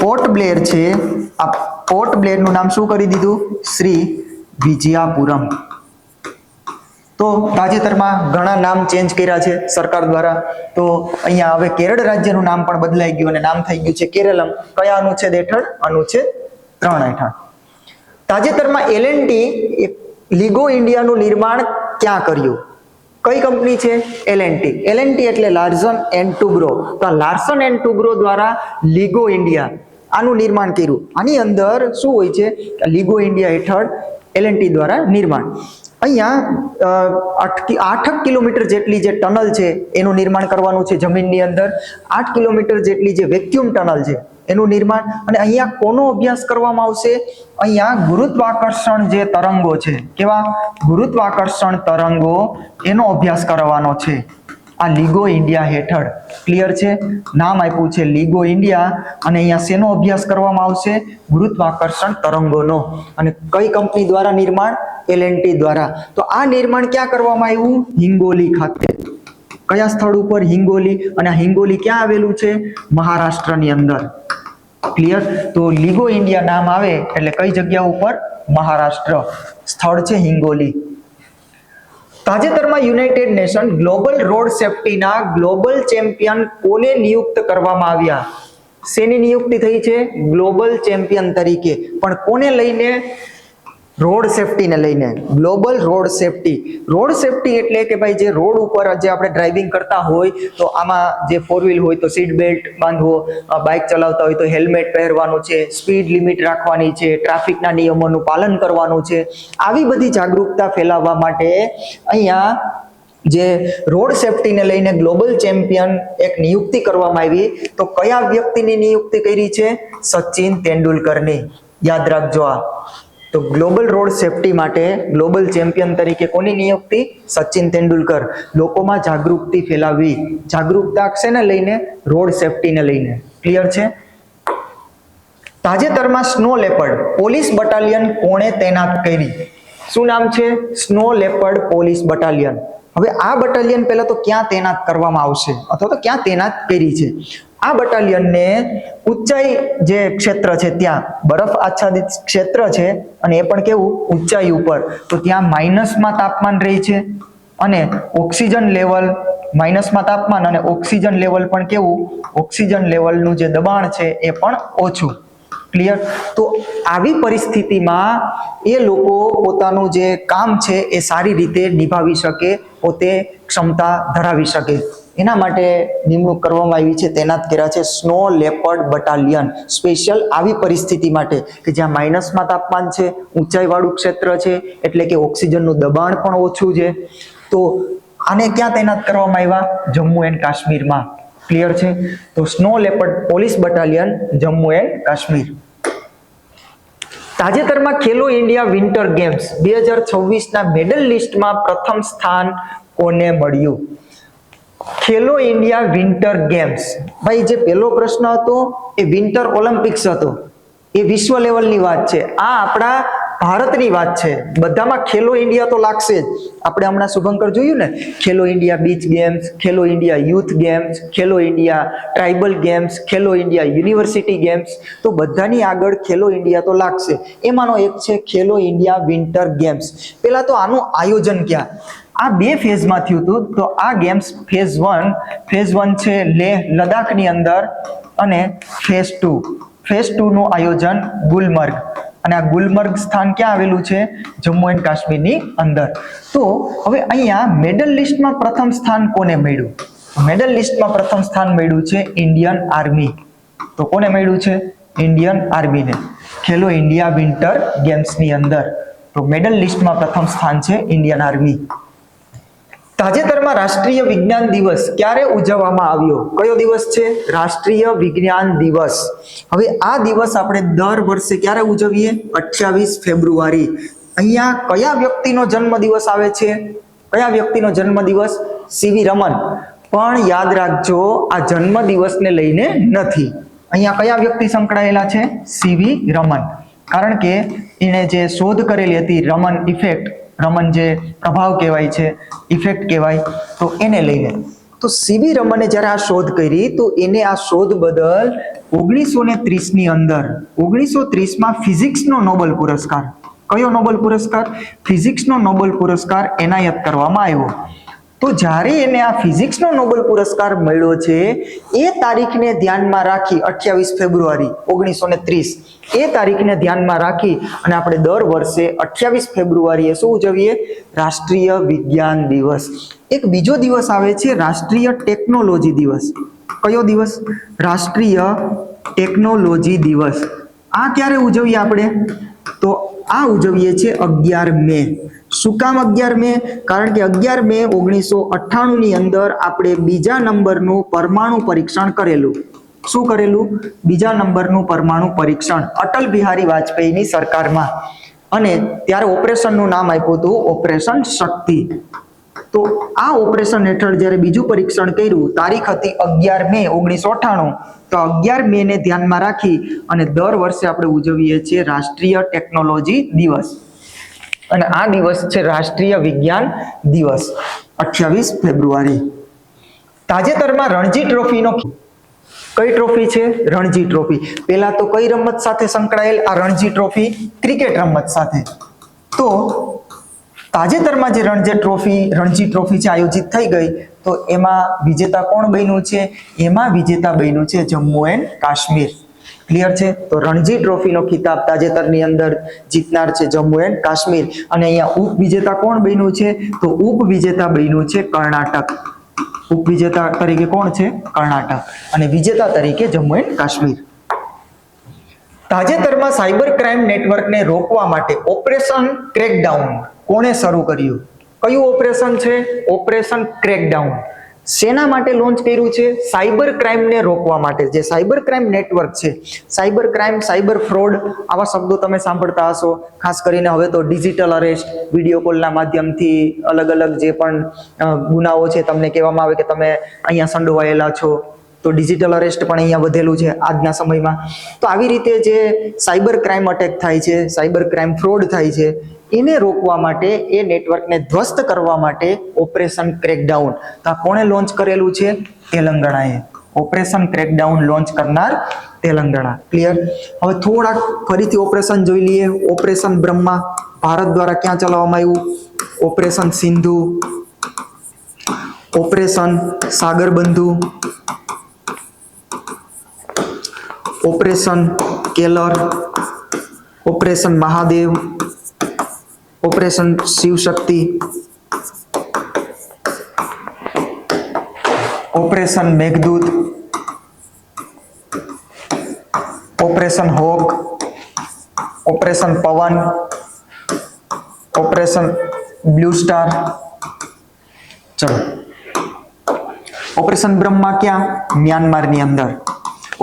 [SPEAKER 1] પોર્ટ બ્લેર છે, આ પોર્ટ બ્લેરનું નામ શું કરી દીધું? શ્રી વિજયાપુરમ. તો તાજેતરમાં ઘણા નામ ચેન્જ કર્યા છે સરકાર દ્વારા. તો અહીંયા હવે કેરળ રાજ્યનું નામ પણ બદલાઈ ગયું અને નામ થઈ ગયું છે કેરળમ. કયા અનુચ્છેદ હેઠળ? અનુચ્છેદ 3 હેઠળ. તાજેતરમાં L&T લીગો ઇન્ડિયાનું નિર્માણ ક્યાં કર્યું? કઈ કંપની છે? L&T. L&T એટલે લાર્સન એન્ડ ટુબ્રો. તો આ લાર્સન એન્ડ ટુબ્રો દ્વારા લીગો ઇન્ડિયા આનું નિર્માણ કર્યું. આની અંદર શું હોય છે? લીગો ઇન્ડિયા હેઠળ L&T દ્વારા નિર્માણ. અહીંયા 8 કિલોમીટર જેટલી જે ટનલ છે એનું નિર્માણ કરવાનું છે જમીનની અંદર. 8 કિલોમીટર જેટલી જે વેક્યુમ ટનલ છે એનું નિર્માણ. અને અહીંયા કોનો અભ્યાસ કરવામાં આવશે? અહીંયા ગુરુત્વાકર્ષણ જે તરંગો છે, કેવા? ગુરુત્વાકર્ષણ તરંગો, એનો અભ્યાસ કરવાનો છે આ લીગો ઇન્ડિયા હેઠળ. ક્લિયર છે? નામ આપ્યું છે લીગો ઇન્ડિયા અને અહીંયા શેનો અભ્યાસ કરવામાં આવશે? ગુરુત્વાકર્ષણ તરંગોનો. અને કઈ કંપની દ્વારા નિર્માણ? L&T દ્વારા. તો આ નિર્માણ ક્યાં કરવામાં આવ્યું? હિંગોલી ખાતે. કયા સ્થળ ઉપર? હિંગોલી. અને આ હિંગોલી ક્યાં આવેલું છે? મહારાષ્ટ્રની અંદર. ક્લિયર? તો લીગો ઇન્ડિયા નામ આવે એટલે કઈ જગ્યા ઉપર? મહારાષ્ટ્ર. સ્થળ છે હિંગોલી. તાજેતરમાં યુનાઇટેડ નેશન ગ્લોબલ રોડ સેફટીના ગ્લોબલ ચેમ્પિયન કોને નિયુક્ત કરવામાં આવ્યા? શેની નિયુક્તિ થઈ છે? ગ્લોબલ ચેમ્પિયન તરીકે. પણ કોને લઈને? રોડ સેફટીને લઈને. Global road safety. Road safety એટલે કે ભાઈ જે રોડ ઉપર જે આપણે ડ્રાઇવિંગ કરતા હોય તો આમાં જે 4 વ્હીલ હોય તો સીટ બેલ્ટ બાંધવો, બાઇક ચલાવતા હોય તો હેલ્મેટ પહેરવાનું છે, સ્પીડ લિમિટ રાખવાની છે, ટ્રાફિકના નિયમોનું પાલન કરવાનું છે. આવી બધી જાગૃતતા ફેલાવવા માટે અહીંયા જે રોડ સેફટીને લઈને ગ્લોબલ ચેમ્પિયન એક નિયુક્તિ કરવામાં આવી. તો કયા વ્યક્તિની નિયુક્તિ કરી છે? સચિન તેંડુલકરની. યાદ રાખજો આ. તો ગ્લોબલ રોડ સેફટી માટે ગ્લોબલ ચેમ્પિયન તરીકે કોની નિયુક્તિ? સચિન તેંડુલકર. લોકોમાં જાગૃતિ ફેલાવવી. જાગૃતતા શેને લઈને? રોડ સેફટીને લઈને. ક્લિયર છે? તાજેતરમાં સ્નો લેપર્ડ પોલીસ બટાલિયન કોણે તૈનાત કરી? શું નામ છે? Snow leopard police battalion. હવે આ બટાલિયન પહેલા તો ક્યાં તૈનાત કરવામાં આવશે અથવા તો ક્યાં તૈનાત કરી છે? આ બટાલિયનને ઊંચાઈ જે ક્ષેત્ર છે ત્યાં બરફ આચ્છાદિત ક્ષેત્ર છે અને એ પણ કેવું? ઊંચાઈ ઉપર. તો ત્યાં માઇનસમાં તાપમાન રહે છે અને ઓક્સિજન લેવલ માઇનસમાં તાપમાન અને ઓક્સિજન લેવલ પણ કેવું, ઓક્સિજન લેવલનું જે દબાણ છે એ પણ ઓછું. ક્લિયર? તો આવી પરિસ્થિતિમાં એ લોકો પોતાનું જે કામ છે એ સારી રીતે નિભાવી શકે, પોતે ક્ષમતા ધરાવી શકે, એના માટે નિમણૂક કરવામાં આવી છે. તૈનાત કર્યા છે સ્નો લેપર્ડ બટાલિયન, સ્પેશિયલ આવી પરિસ્થિતિ માટે કે જ્યાં માઇનસમાં તાપમાન છે, ઊંચાઈવાળું ક્ષેત્ર છે, એટલે કે ઓક્સિજનનું દબાણ પણ ઓછું છે. તો આને ક્યાં તૈનાત કરવામાં આવ્યા? જમ્મુ એન્ડ કાશ્મીરમાં. ક્લિયર છે? તો snow leopard police battalion, Jammu and Kashmir. તાજેતરમાં ખેલો ઇન્ડિયા વિન્ટર ગેમ્સ 2026ના મેડલ લિસ્ટમાં પ્રથમ સ્થાન કોને મળ્યું? ખેલો ઇન્ડિયા વિન્ટર ગેમ્સ, ભાઈ જે પહેલો પ્રશ્ન હતો એ વિન્ટર ઓલિમ્પિક્સ હતો, એ વિશ્વ લેવલની વાત છે. આ આપણા ભારતની વાત છે. બધામાં ખેલો ઇન્ડિયા તો લાગશે જ. આપણે હમણાં શુભંકર જોયું ને, ખેલો ઇન્ડિયા બીચ ગેમ્સ, ખેલો ઇન્ડિયા યુથ ગેમ્સ, ખેલો ઇન્ડિયા ટ્રાઇબલ ગેમ્સ, ખેલો ઇન્ડિયા યુનિવર્સિટી ગેમ્સ, તો બધાની આગળ ખેલો ઇન્ડિયા તો લાગશે. એમાંનો એક છે ખેલો ઇન્ડિયા વિન્ટર ગેમ્સ. પહેલા તો આનું આયોજન ક્યાં? આ બે ફેઝમાં થયું હતું. તો આ ગેમ્સ ફેઝ 1 છે લેહ લદ્દાખની અંદર, અને ફેઝ 2 નું આયોજન ગુલમર્ગ, અને આ ગુલમર્ગ સ્થાન ક્યાં આવેલું છે? જમ્મુ એન્ડ કાશ્મીરની અંદર. તો હવે અહીંયા મેડલ લિસ્ટમાં પ્રથમ સ્થાન કોને મળ્યું? મેડલ લિસ્ટમાં પ્રથમ સ્થાન મળ્યું છે ઇન્ડિયન આર્મી. તો કોને મળ્યું છે? ઇન્ડિયન આર્મીને, ખેલો ઇન્ડિયા વિન્ટર ગેમ્સની અંદર. તો મેડલ લિસ્ટમાં પ્રથમ સ્થાન છે ઇન્ડિયન આર્મી. તાજેતરમાં રાષ્ટ્રીય વિજ્ઞાન દિવસ ક્યારે ઉજવવામાં આવ્યો? કયો દિવસ છે? રાષ્ટ્રીય વિજ્ઞાન દિવસ. હવે આ દિવસ આપણે દર વર્ષે ક્યારે ઉજવીએ? 28 ફેબ્રુઆરી. અહીંયા કયા વ્યક્તિનો જન્મદિવસ આવે છે? કયા વ્યક્તિનો જન્મદિવસ? સીવી રમન. પણ યાદ રાખજો, આ જન્મદિવસને લઈને નથી. અહીંયા કયા વ્યક્તિ સંકળાયેલા છે? સીવી રમન. કારણ કે એણે જે શોધ કરેલી હતી રમન ઇફેક્ટ, રમન જે પ્રભાવ કહેવાય છે, ઇફેક્ટ કહેવાય, તો એને લઈને. તો સીવી રમને જ્યારે આ શોધ કરી તો એને આ શોધ બદલ 1930ની અંદર 1930માં ફિઝિક્સનો નોબેલ પુરસ્કાર, કયો નોબેલ પુરસ્કાર? ફિઝિક્સનો નોબેલ પુરસ્કાર એનાયત કરવામાં આવ્યો. તો જ્યારે એને આ ફિઝિક્સનો નોબેલ પુરસ્કાર મળ્યો છે એ તારીખને ધ્યાનમાં રાખી, 28 ફેબ્રુઆરી 1930, એ તારીખને ધ્યાનમાં રાખી અને આપણે દર વર્ષે 28 ફેબ્રુઆરીએ શું ઉજવીએ? રાષ્ટ્રીય વિજ્ઞાન દિવસ. એક બીજો દિવસ આવે છે રાષ્ટ્રીય ટેકનોલોજી દિવસ. કયો દિવસ? રાષ્ટ્રીય ટેકનોલોજી દિવસ. આ ક્યારે ઉજવીએ આપણે? તો આ ઉજવીએ છીએ 11 મે. શું કામ 11 મે? કારણ કે 11 મે 1998ની અંદર આપણે બીજા નંબરનું પરમાણુ પરીક્ષણ કરેલું. શું કરેલું? બીજા નંબરનું પરમાણુ પરીક્ષણ અટલ બિહારી વાજપેયીની સરકારમાં, અને ત્યારે ઓપરેશનનું નામ આપ્યું હતું ઓપરેશન શક્તિ. તો આ ઓપરેશન હેઠળ જ્યારે બીજું પરીક્ષણ કર્યું, તારીખ હતી 11 મે 1998. તો 11 મે ને ધ્યાનમાં રાખી અને દર વર્ષે આપણે ઉજવીએ છીએ રાષ્ટ્રીય ટેકનોલોજી દિવસ, અને આ દિવસ છે રાષ્ટ્રીય વિજ્ઞાન દિવસ 28 ફેબ્રુઆરી. તાજેતરમાં રણજી ટ્રોફીનો, કઈ ટ્રોફી છે? રણજી ટ્રોફી. પહેલા તો કઈ રમત સાથે સંકળાયેલ આ રણજી ટ્રોફી? ક્રિકેટ રમત સાથે. તો તાજેતરમાં જે રણજી ટ્રોફી છે આયોજિત થઈ ગઈ, તો એમાં વિજેતા કોણ બન્યું છે? એમાં વિજેતા બન્યું છે જમ્મુ એન્ડ કાશ્મીર. ક્લિયર છે? તો રણજી ટ્રોફીનો ખિતાબ તાજેતરની અંદર જીતનાર છે જમ્મુ એન્ડ કાશ્મીર. અને અહીંયા ઉપવિજેતા કોણ બન્યું છે? તો ઉપવિજેતા બન્યું છે કર્ણાટક. ઉપવિજેતા તરીકે કોણ છે? કર્ણાટક. અને વિજેતા તરીકે જમ્મુ એન્ડ કાશ્મીર. તાજેતરમાં સાયબર ક્રાઇમ નેટવર્કને રોકવા માટે ઓપરેશન ક્રેકડાઉન કોણે શરૂ કર્યું? કયું ઓપરેશન છે? ઓપરેશન ક્રેકડાઉન. શેના માટે લોન્ચ કર્યું છે? સાયબર ક્રાઇમને રોકવા માટે. જે સાયબર ક્રાઇમ નેટવર્ક છે, સાયબર ક્રાઇમ, સાયબર ફ્રોડ, આવા શબ્દો તમે સાંભળતા હશો. ખાસ કરીને હવે તો ડિજિટલ અરેસ્ટ, વિડીયો કોલના માધ્યમથી અલગ અલગ જે પણ ગુનાઓ છે તમને કહેવામાં આવે કે તમે અહીંયા સંડોવાયેલા છો, તો ડિજિટલ અરેસ્ટ પણ અહીંયા વધેલું છે આજના સમયમાં. તો આવી રીતે જે સાયબર ક્રાઇમ અટેક થાય છે, સાયબર ક્રાઇમ ફ્રોડ થાય છે, એને રોકવા માટે, એ નેટવર્કને ધ્વસ્ત કરવા માટે ઓપરેશન ક્રેકડાઉન. તો આ કોણે લોન્ચ કરેલું છે? તેલંગાણાએ. ઓપરેશન ક્રેકડાઉન લોન્ચ કરનાર તેલંગાણા. ક્લિયર? હવે થોડાક ફરીથી ઓપરેશન જોઈ લઈએ. ઓપરેશન બ્રહ્મા ભારત દ્વારા ક્યાં ચલાવવામાં આવ્યું? Operation Sindhu. Operation Sagarbandhu, operation Keller, operation Mahadev, operation Shivshakti, operation Meghdoot, operation hawk, operation Pawan, operation blue star. ચલો, ઓપરેશન બ્રહ્મા ક્યાં? મ્યાનમારની અંદર.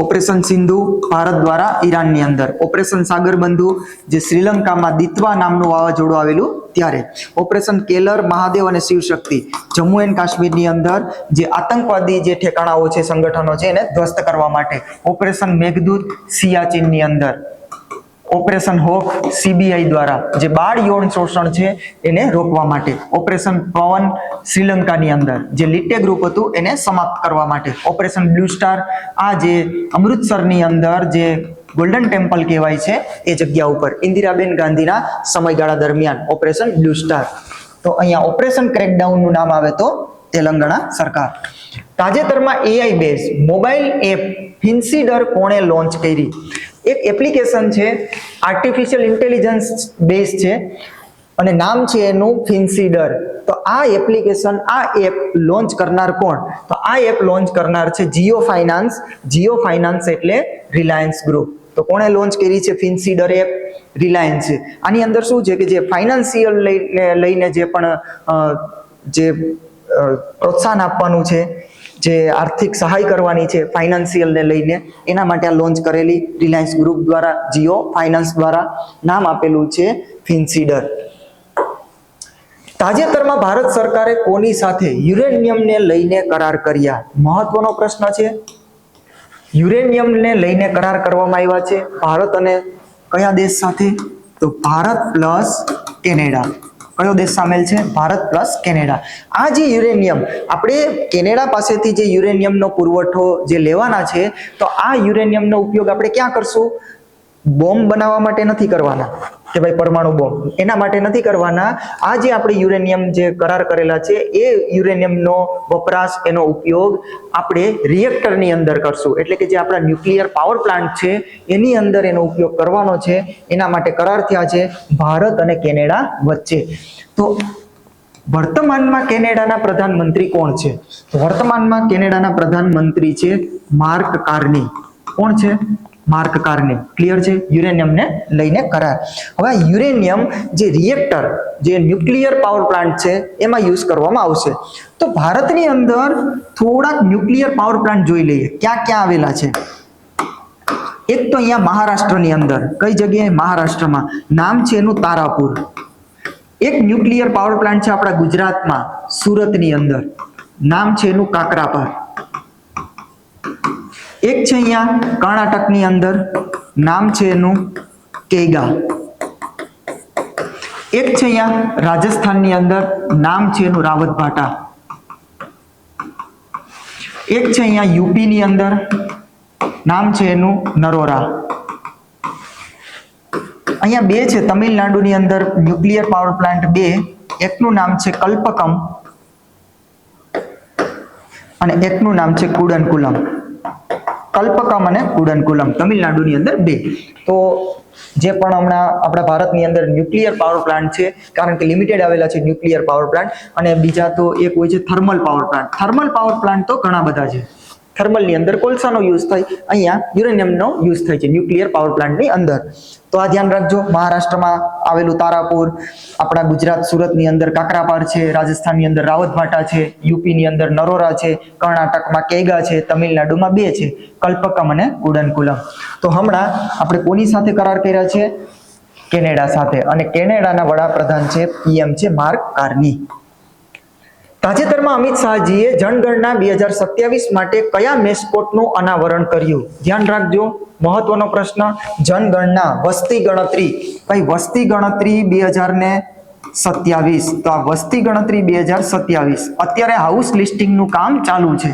[SPEAKER 1] ઓપરેશન સિંધુ ભારત દ્વારા ઈરાનની અંદર. ઓપરેશન સાગરબંધુ જે શ્રીલંકામાં દિત્વા નામનું વાવાઝોડું આવેલું ત્યારે. ઓપરેશન કેલર મહાદેવ અને શિવશક્તિ જમ્મુ એન્ડ કાશ્મીરની અંદર જે આતંકવાદી જે ઠેકાણાઓ છે, સંગઠનો છે, એને ધ્વસ્ત કરવા માટે. ઓપરેશન મેઘદૂત સિયાચીનની અંદર. ઓપરેશન હોક સીબીઆઈ દ્વારા જે બાળ યૌન શોષણ છે એને રોકવા માટે. ઓપરેશન પવન શ્રીલંકાની અંદર જે લીટે ગ્રુપ હતું એને સમાપ્ત કરવા માટે. ઓપરેશન બ્લુ સ્ટાર આ જે અમૃતસરની અંદર જે ગોલ્ડન ટેમ્પલ કહેવાય છે એ જગ્યા ઉપર ઇન્દિરાબેન ગાંધીના સમયગાળા દરમિયાન ઓપરેશન બ્લુ સ્ટાર. તો અહીંયા ઓપરેશન ક્રેકડાઉન નું નામ આવે તો તેલંગાણા સરકાર. તાજેતરમાં એઆઈ બેઝ મોબાઈલ એપ ફિન્સીડર કોણે લોન્ચ કરી? એક એપ્લિકેશન છે, આર્ટિફિશિયલ ઇન્ટેલિજન્સ બેઝ છે અને નામ છે એનું ફિન્સીડર. તો આ એપ્લિકેશન, આ એપ લોન્ચ કરનાર કોણ? તો આ એપ લોન્ચ કરનાર છે જીઓ ફાઇનાન્સ. જીઓ ફાઇનાન્સ એટલે રિલાયન્સ ગ્રુપ. તો કોણે લોન્ચ કરી છે ફિન્સીડર એપ? રિલાયન્સ છે. આની અંદર શું છે કે જે ફાઇનાન્સિયલ લઈને જે પણ જે પ્રોત્સાહન આપવાનું છે, જે આર્થિક સહાય કરવાની છે ફાઇનાન્સિયલને લઈને, એના માટે આ લોન્ચ કરેલી રિલાયન્સ ગ્રુપ દ્વારા, જીઓ ફાઇનાન્સ દ્વારા નામ આપેલું છે ફિન્સીડર. તાજેતરમાં ભારત સરકારે કોની સાથે યુરેનિયમને લઈને કરાર કર્યા? મહત્વનો પ્રશ્ન છે. યુરેનિયમને લઈને કરાર કરવામાં આવ્યા છે ભારત અને કયા દેશ સાથે? તો ભારત પ્લસ કેનેડા. કયો દેશ સામેલ છે? Bharat plus Canada. આ જે યુરેનિયમ આપણે કેનેડા પાસેથી જે યુરેનિયમનો પુરવઠો જે લેવાના છે, તો આ યુરેનિયમનો ઉપયોગ આપણે ક્યાં કરશું? બોમ્બ બનાવવા માટે નથી કરવાના કે ભાઈ પરમાણુ બોમ્બ, એના માટે નથી કરવાના. આ જે આપણે યુરેનિયમ જે કરાર કરેલા છે એ યુરેનિયમનો વપરાશ, એનો ઉપયોગ આપણે રિએક્ટરની અંદર કરશું. એટલે કે જે આપણા ન્યુક્લિયર પાવર પ્લાન્ટ છે એની અંદર એનો ઉપયોગ કરવાનો છે. એના માટે કરાર થયા છે ભારત અને કેનેડા વચ્ચે. તો વર્તમાનમાં કેનેડાના પ્રધાનમંત્રી કોણ છે? તો વર્તમાનમાં કેનેડાના પ્રધાનમંત્રી છે માર્ક કાર્ની. કોણ છે? માર્ક કાર્ની. ક્લિયર છે? યુરેનિયમને લઈને કરાર. હવે યુરેનિયમ જે રિએક્ટર, જે ન્યુક્લિયર પાવર પ્લાન્ટ છે એમાં યુઝ કરવામાં આવશે. તો ભારતની અંદર થોડાક ન્યુક્લિયર પાવર પ્લાન્ટ જોઈ લઈએ ક્યાં ક્યાં આવેલા છે. એક તો અહીંયા મહારાષ્ટ્રની અંદર. કઈ જગ્યાએ? મહારાષ્ટ્રમાં. નામ છે એનું તારાપુર. એક ન્યુક્લિયર પાવર પ્લાન્ટ છે આપણા ગુજરાતમાં, સુરતની અંદર. નામ છે એનું કાકરાપાર. એક છે અહીંયા કર્ણાટકની અંદર, નામ છે એનું કેગા. એક છે અહીંયા રાજસ્થાનની અંદર, નામ છે એનું રાવતભાટા. એક છે અહીંયા યુપીની અંદર, નામ છે એનું નરોરા. અહીંયા બે છે તમિલનાડુની અંદર ન્યુક્લિયર પાવર પ્લાન્ટ બે. એકનું નામ છે કલ્પકમ અને એકનું નામ છે કુડનકુલમ. કલ્પકમ અને કુડનકુલમ તમિલનાડુની અંદર બે. તો જે પણ હમણાં આપણા ભારતની અંદર ન્યુક્લિયર પાવર પ્લાન્ટ છે, કારણ કે લિમિટેડ આવેલા છે ન્યુક્લિયર પાવર પ્લાન્ટ, અને બીજા તો એક હોય છે thermal power plant. Thermal power plant તો ઘણા બધા છે. થર્મલની અંદર કોલસાનો યુઝ થાય, અહીંયા યુરેનિયમનો યુઝ થાય છે ન્યુક્લિયર પાવર પ્લાન્ટની અંદર. તો આ ધ્યાન રાખજો. મહારાષ્ટ્રમાં આવેલું તારાપુર, આપણા ગુજરાત સુરતની અંદર કાકરાપાર છે, રાજસ્થાનની અંદર રાવતભાટા છે, યુપીની અંદર નરોરા છે, કર્ણાટકમાં કેગા છે, તમિલનાડુમાં બે છે, કલ્પકમ અને કુડનકુલમ. તો હમણાં આપણે કોની સાથે કરાર કર્યા છે? કેનેડા સાથે. અને કેનેડાના વડાપ્રધાન છે, પીએમ છે માર્ક કાર્ની. તાજેતરમાં અમિત શાહજીએ જનગણના 2027 માટે કયા મેસ્કોટનું અનાવરણ કર્યું? ધ્યાન રાખજો, મહત્વનો પ્રશ્ન. જનગણના, વસ્તી ગણતરી. ભાઈ વસ્તી ગણતરી 2027. તો આ વસ્તી ગણતરી 2027 અત્યારે હાઉસ લિસ્ટિંગનું કામ ચાલુ છે.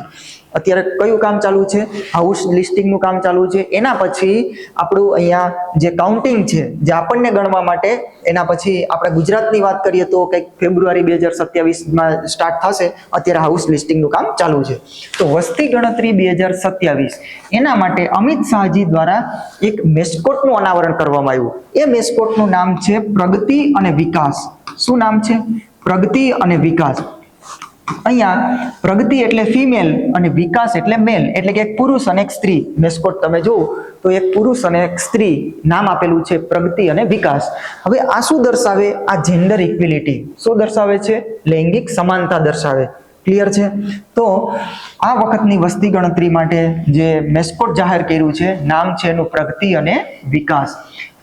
[SPEAKER 1] અત્યારે કયું કામ ચાલુ છે? હાઉસ લિસ્ટિંગનું કામ ચાલુ છે. એના પછી આપણું અહીંયા જે કાઉન્ટિંગ છે, જે આપણને ગણવા માટે, એના પછી આપણે ગુજરાતની વાત કરીએ તો કંઈક ફેબ્રુઆરી 2027માં સ્ટાર્ટ થશે. અત્યારે હાઉસ લિસ્ટિંગનું કામ ચાલુ છે. તો વસ્તી ગણતરી 2027 એના માટે અમિત શાહજી દ્વારા એક મેસ્કોટનું અનાવરણ કરવામાં આવ્યું. એ મેસ્કોટનું નામ છે પ્રગતિ અને વિકાસ. શું નામ છે? પ્રગતિ અને વિકાસ. અહીંયા પ્રગતિ એટલે ફિમેલ અને વિકાસ એટલે મેલ, એટલે કે એક પુરુષ અને એક સ્ત્રી. મેસ્કોટ તમે જુઓ તો એક પુરુષ અને એક સ્ત્રી નામ આપેલું છે, પ્રગતિ અને વિકાસ. હવે આ શું દર્શાવે? આ જેન્ડર ઇક્વિલિટી. શું દર્શાવે છે? લૈંગિક સમાનતા દર્શાવે. ક્લિયર છે? તો આ વખતની વસ્તી ગણતરી માટે જે મેસ્કોટ જાહેર કર્યું છે, નામ છે એનું પ્રગતિ અને વિકાસ.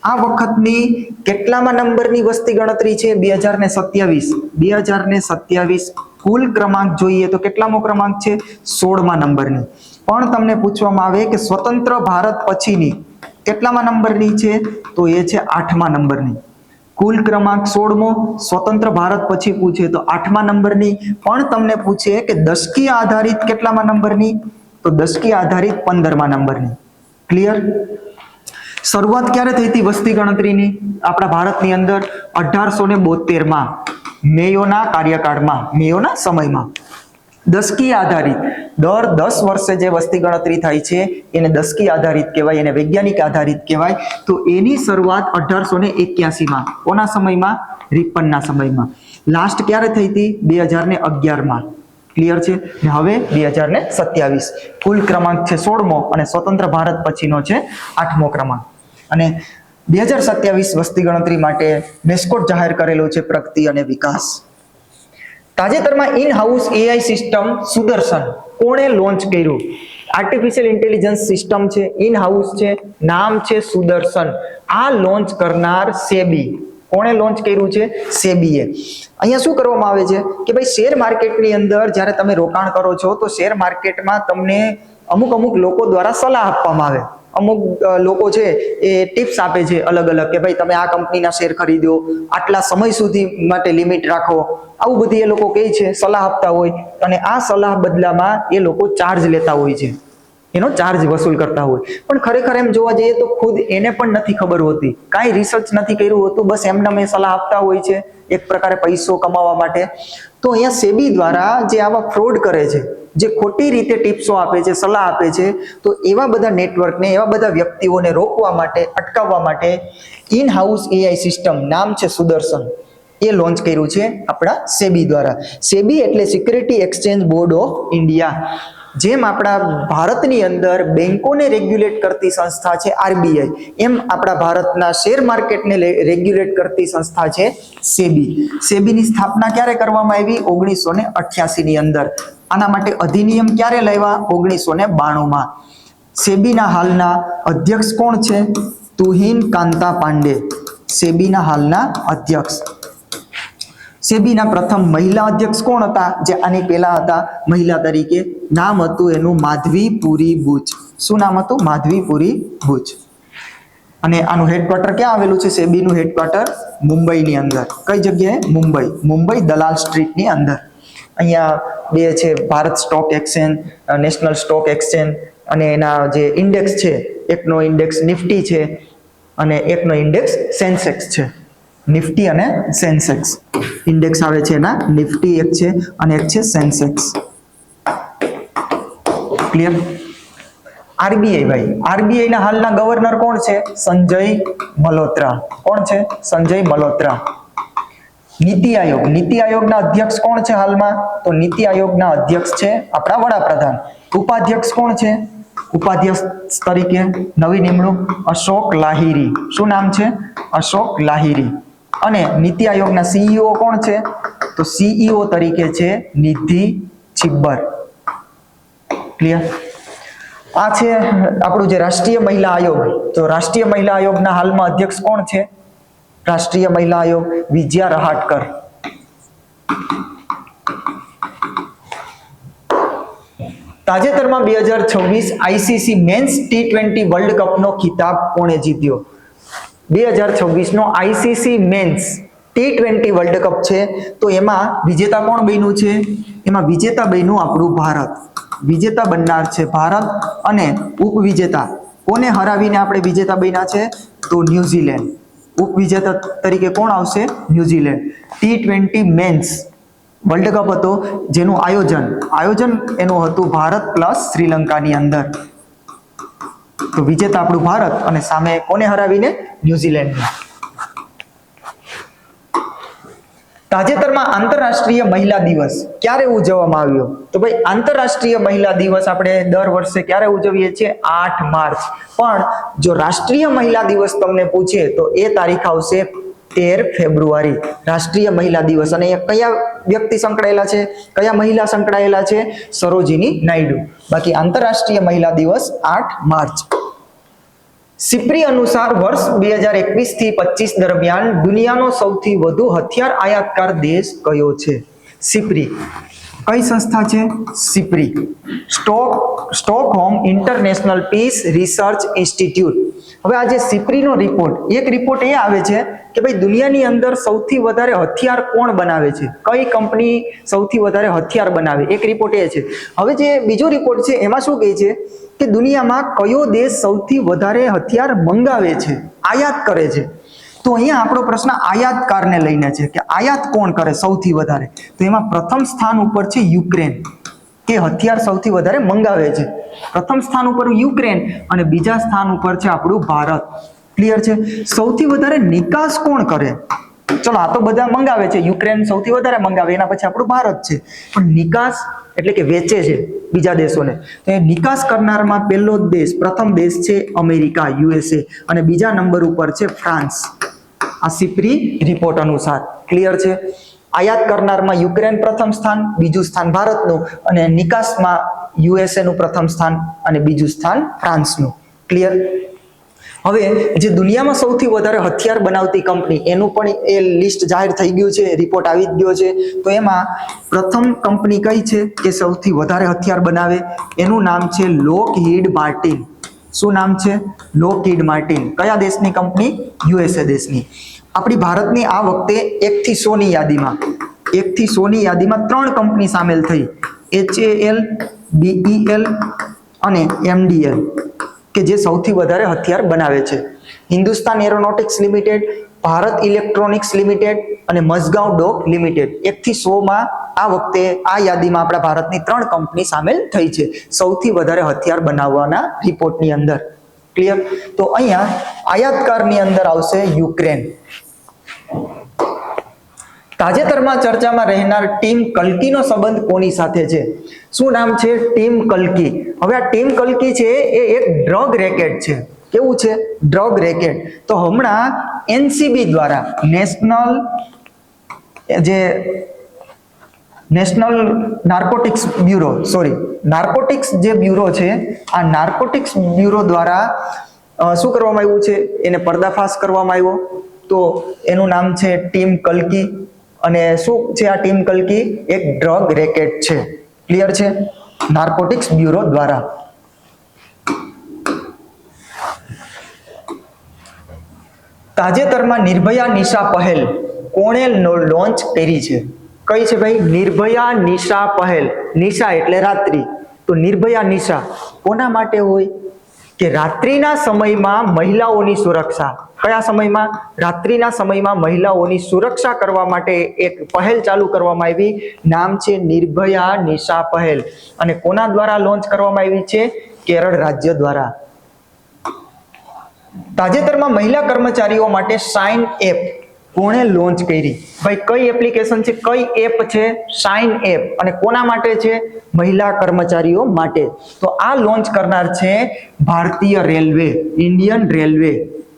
[SPEAKER 1] આ વખતની કેટલામાં નંબરની વસ્તી ગણતરી છે? 2027. 2027 કુલ ક્રમાંક જોઈએ તો કેટલામો ક્રમાંક છે? 16મા નંબરની. પણ તમને પૂછવામાં આવે કે સ્વતંત્ર ભારત પછીની કેટલામા નંબરની છે? તો એ છે 8મા નંબરની. કુલ ક્રમાંક 16મો, સ્વતંત્ર ભારત પછી પૂછે તો 8મા નંબરની. પણ તમને પૂછે કે દશકીય આધારિત કેટલામા નંબરની? તો દશકીય આધારિત 15મા નંબરની. ક્લિયર? શરૂઆત ક્યારે થઈ હતી વસ્તી ગણતરીની આપણા ભારતની અંદર? 1872માં મેયોના કાર્યકાળમાં, મેયોના સમયમાં. દશકીય આધારિત, દર 10 વર્ષે જે વસ્તી ગણતરી થાય છે એને દશકીય આધારિત કહેવાય, એને વૈજ્ઞાનિક આધારિત કહેવાય. તો એની શરૂઆત 1881માં. કોના સમયમાં? રિપનના સમયમાં. લાસ્ટ ક્યારે થઈ હતી? 2011માં. ક્લિયર છે? ને હવે 2027. કુલ ક્રમાંક છે 16મો અને સ્વતંત્ર ભારત પછીનો છે 8મો ક્રમાંક. અને 2027 વસ્તી ગણતરી માટે મેસ્કોટ જાહેર કરેલો છે પ્રગતિ અને વિકાસ. તાજેતરમાં in house AI system Sudarshan કોણે લોન્ચ કર્યું? આર્ટિફિશિયલ ઇન્ટેલિજન્સ સિસ્ટમ છે, ઇન હાઉસ છે, નામ છે સુદર્શન. આ લોન્ચ કરનાર સેબી. કોણે લોન્ચ કર્યું છે? સેબીએ. અહીંયા શું કરવામાં આવે છે કે ભાઈ શેર માર્કેટની અંદર જ્યારે તમે રોકાણ કરો છો તો શેર માર્કેટમાં તમને અમુક લોકો દ્વારા સલાહ આપવામાં આવે. અમુક લોકો છે એ ટિપ્સ આપે છે અલગ અલગ કે ભાઈ તમે આ કંપનીના શેર ખરીદો, આટલા સમય સુધી માટે લિમિટ રાખો. આવું બધી એ લોકો કહે છે, સલાહ આપતા હોય. અને આ સલાહ બદલામાં એ લોકો ચાર્જ લેતા હોય છે, એનો ચાર્જ વસૂલ કરતા હોય. પણ ખરેખર એમ જોવા જઈએ તો ખુદ એને પણ નથી ખબર હોતી, કાંઈ રિસર્ચ નથી કર્યું હોતું, બસ એમને મેં સલાહ આપતા હોય છે એક પ્રકારે પૈસો કમાવા માટે. તો અહીંયા સેબી દ્વારા જે આવા ફ્રોડ કરે છે, જે ખોટી રીતે ટિપ્સો આપે છે, સલાહ આપે છે, તો એવા બધા નેટવર્કને, એવા બધા વ્યક્તિઓને રોકવા માટે, અટકાવવા માટે ઇન હાઉસ એઆઈ સિસ્ટમ, નામ છે સુદર્શન, એ લોન્ચ કર્યું છે આપણા સેબી દ્વારા. સેબી એટલે security exchange board of India. જેમ આપણા ભારતની અંદર બેંકોને રેગ્યુલેટ કરતી સંસ્થા છે આરબીઆઈ, એમ આપણા ભારતના શેર માર્કેટને રેગ્યુલેટ કરતી સંસ્થા છે સેબી. સેબીની સ્થાપના ક્યારે કરવામાં આવી? 1988ની અંદર. આના માટે અધિનિયમ ક્યારે લાવ્યા? 1992માં. સેબીના હાલના અધ્યક્ષ કોણ છે? તુહિન કાંતા પાંડે, સેબીના હાલના અધ્યક્ષ. સેબીના પ્રથમ મહિલા અધ્યક્ષ કોણ હતા? જે આની પહેલા હતા મહિલા તરીકે, નામ હતું એનું માધવીપુરી બુચ. શું નામ હતું? માધવીપુરી બુચ. અને આનું હેડક્વાર્ટર ક્યાં આવેલું છે? સેબીનું હેડક્વાર્ટર મુંબઈની અંદર. કઈ જગ્યાએ? મુંબઈ. મુંબઈ દલાલ સ્ટ્રીટની અંદર. અહીંયા બે છે, Bharat stock exchange, national stock exchange, અને એના જે ઇન્ડેક્સ છે, એકનો ઇન્ડેક્સ નિફ્ટી છે અને એકનો ઇન્ડેક્સ સેન્સેક્સ છે. નિફ્ટી અને સેન્સેક્સ ઇન્ડેક્સ આવે છે એના. નિફ્ટી એક છે અને એક છે સેન્સેક્સ. ક્લિયર? આરબીઆઈ ભાઈ, આરબીઆઈ ના હાલના ગવર્નર કોણ છે? સંજય મલ્હોત્રા. કોણ છે? સંજય મલ્હોત્રા. નીતિ આયોગ, નીતિ આયોગના અધ્યક્ષ કોણ છે હાલમાં? તો નીતિ આયોગના અધ્યક્ષ છે આપણા વડાપ્રધાન. ઉપાધ્યક્ષ કોણ છે? ઉપાધ્યક્ષ તરીકે નવી નિમણૂક અશોક લાહિરી. શું નામ છે? અશોક લાહિરી. અને નીતિ આયોગના સીઈઓ કોણ છે? તો સીઈઓ તરીકે છે નિધિ છિબ્બર. ક્લિયર? આ છે આપણું જે રાષ્ટ્રીય મહિલા આયોગ. તો રાષ્ટ્રીય મહિલા આયોગના હાલમાં અધ્યક્ષ કોણ છે? રાષ્ટ્રીય મહિલા આયોગ વિજયા રહાટકર. તાજેતરમાં 2026 આઈસીસી મેન્સ T20 વર્લ્ડ કપનો ખિતાબ કોણે જીત્યો? 2026 નો ICC men's T20 world cup છે, તો એમાં વિજેતા કોણ બન્યું છે? એમાં વિજેતા બન્યું આપણું ભારત. વિજેતા બનનાર છે ભારત, અને ઉપવિજેતા કોને હરાવીને આપણે વિજેતા બન્યા છે? તો ન્યુઝીલેન્ડ. ઉપવિજેતા તરીકે કોણ આવશે? New Zealand. T20 men's world cup હતો, જેનું આયોજન એનું હતું ભારત પ્લસ શ્રીલંકાની અંદર. તો વિજેતા આપણું ભારત, અને સામે કોને હરાવીને? ન્યુઝીલેન્ડને. તાજેતરમાં આંતરરાષ્ટ્રીય મહિલા દિવસ ક્યારે ઉજવવામાં આવ્યો? તો ભાઈ આંતરરાષ્ટ્રીય મહિલા દિવસ આપણે દર વર્ષે ક્યારે ઉજવીએ છીએ? 8 માર્ચ. પણ જો રાષ્ટ્રીય મહિલા દિવસ તમને પૂછે તો એ તારીખ આવશે 13 ફેબ્રુઆરી. રાષ્ટ્રીય મહિલા દિવસ. અને એ કયા વ્યક્તિ સંકળાયેલા છે? કયા મહિલા સંકળાયેલા છે? સરોજિની નાયડુ. બાકી આંતરરાષ્ટ્રીય મહિલા દિવસ 8 માર્ચ. સિપ્રી અનુસાર વર્ષ 2021 થી 25 દરમિયાન દુનિયાનો સૌથી વધુ હથિયાર આયાતકાર દેશ કયો છે? સિપ્રી કઈ સંસ્થા છે? SIPRI Stockholm International Peace Research Institute. હવે આ જે સિપ્રીનો રિપોર્ટ એ આવે છે કે ભાઈ દુનિયાની અંદર સૌથી વધારે હથિયાર કોણ બનાવે છે? કઈ કંપની સૌથી વધારે હથિયાર બનાવે? એક રિપોર્ટ એ છે. હવે જે બીજો રિપોર્ટ છે એમાં શું કહે છે કે દુનિયામાં કયો દેશ સૌથી વધારે હથિયાર મંગાવે છે, આયાત કરે છે? તો અહીંયા આપણો પ્રશ્ન આયાતકારને લઈને છે કે આયાત કોણ કરે સૌથી વધારે? તો એમાં પ્રથમ સ્થાન ઉપર છે યુક્રેન, કે હથિયાર સૌથી વધારે મંગાવે છે. પ્રથમ સ્થાન ઉપર યુક્રેન અને બીજા સ્થાન ઉપર છે આપણું ભારત. ક્લિયર છે? સૌથી વધારે નિકાસ કોણ કરે? ચલો આ તો બધા મંગાવે છે, યુક્રેન સૌથી વધારે મંગાવે, એના પછી આપણું ભારત છે. પણ નિકાસ એટલે કે વેચે છે બીજા દેશોને. તો એ નિકાસ કરનારમાં પહેલો દેશ, પ્રથમ દેશ છે અમેરિકા, USA, અને બીજા નંબર ઉપર છે ફ્રાન્સ. આ સિપ્રી રિપોર્ટ અનુસાર. ક્લિયર છે? આયાત કરનારમાં યુક્રેન પ્રથમ સ્થાન, બીજું સ્થાન ભારતનું, અને નિકાસમાં USA નું પ્રથમ સ્થાન અને બીજું સ્થાન ફ્રાન્સનું. ક્લિયર? હવે જે દુનિયામાં સૌથી વધારે હથિયાર બનાવતી કંપની, એનું પણ એ લિસ્ટ જાહેર થઈ ગયું છે, રિપોર્ટ આવી જ ગયો છે. તો એમાં પ્રથમ કંપની કઈ છે કે સૌથી વધારે હથિયાર બનાવે? એનું નામ છે લોકહીડ માર્ટિન. શું નામ છે? લોકહીડ માર્ટિન. કયા દેશની કંપની? USA દેશની. આપણી ભારતની આ વખતે 1 થી 100 ની યાદીમાં 1 થી 100 ની યાદીમાં 3 કંપની સામેલ થઈ. HAL, BEL અને MDL, કે જે સૌથી વધારે હથિયાર બનાવે છે. Hindustan aeronautics limited, Bharat electronics limited અને મઝગાંવ ડોક લિમિટેડ. 1 થી 100 માં આ વખતે આ યાદીમાં આપણા ભારતની 3 કંપની સામેલ થઈ છે સૌથી વધારે હથિયાર બનાવવાના રિપોર્ટની અંદર. ક્લિયર? તો અહીંયા આયાતકારની અંદર આવશે યુક્રેન. તાજેતરમાં ચર્ચામાં રહેનાર ટીમ કલ્કીનો સંબંધ કોની સાથે છે? શું નામ છે? ટીમ કલ્કી. હવે આ ટીમ કલ્કી છે એ એક ડ્રગ રેકેટ છે. કેવું છે? Drug racket. તો હમણાં NCB દ્વારા નેશનલ નાર્કોટિક્સ જે બ્યુરો છે, આ નાર્કોટિક્સ બ્યુરો દ્વારા શું કરવામાં આવ્યું છે? એને પર્દાફાશ કરવામાં આવ્યો. તો એનું નામ છે ટીમ કલ્કી. અને શું છે આ ટીમ કલ્કી? એક ડ્રગ રેકેટ છે. ક્લિયર છે? નાર્કોટિક્સ બ્યુરો દ્વારા. તાજેતરમાં નિર્ભયા નિશા પહેલ કોણે લોન્ચ કરી છે? કઈ છે ભાઈ? નિર્ભયા નિશા પહેલ. નિશા એટલે રાત્રિ, તો નિર્ભયા નિશા કોના માટે હોય? કે રાત્રિના સમયમાં મહિલાઓની સુરક્ષા. કયા સમયમાં? રાત્રિના સમયમાં મહિલાઓની સુરક્ષા કરવા માટે એક પહેલ ચાલુ કરવામાં આવી. નામ છે નિર્ભયા નિશા પહેલ. અને કોના દ્વારા લોન્ચ કરવામાં આવી છે? કેરળ રાજ્ય દ્વારા. તાજેતરમાં મહિલા કર્મચારીઓ માટે સાઇન એપ કોણે લોન્ચ કરી? ભાઈ કઈ એપ્લિકેશન છે, કઈ એપ છે? Sign app. અને કોના માટે છે? મહિલા કર્મચારીઓ માટે. તો આ લોન્ચ કરનાર છે ભારતીય રેલવે, ઇન્ડિયન રેલવે.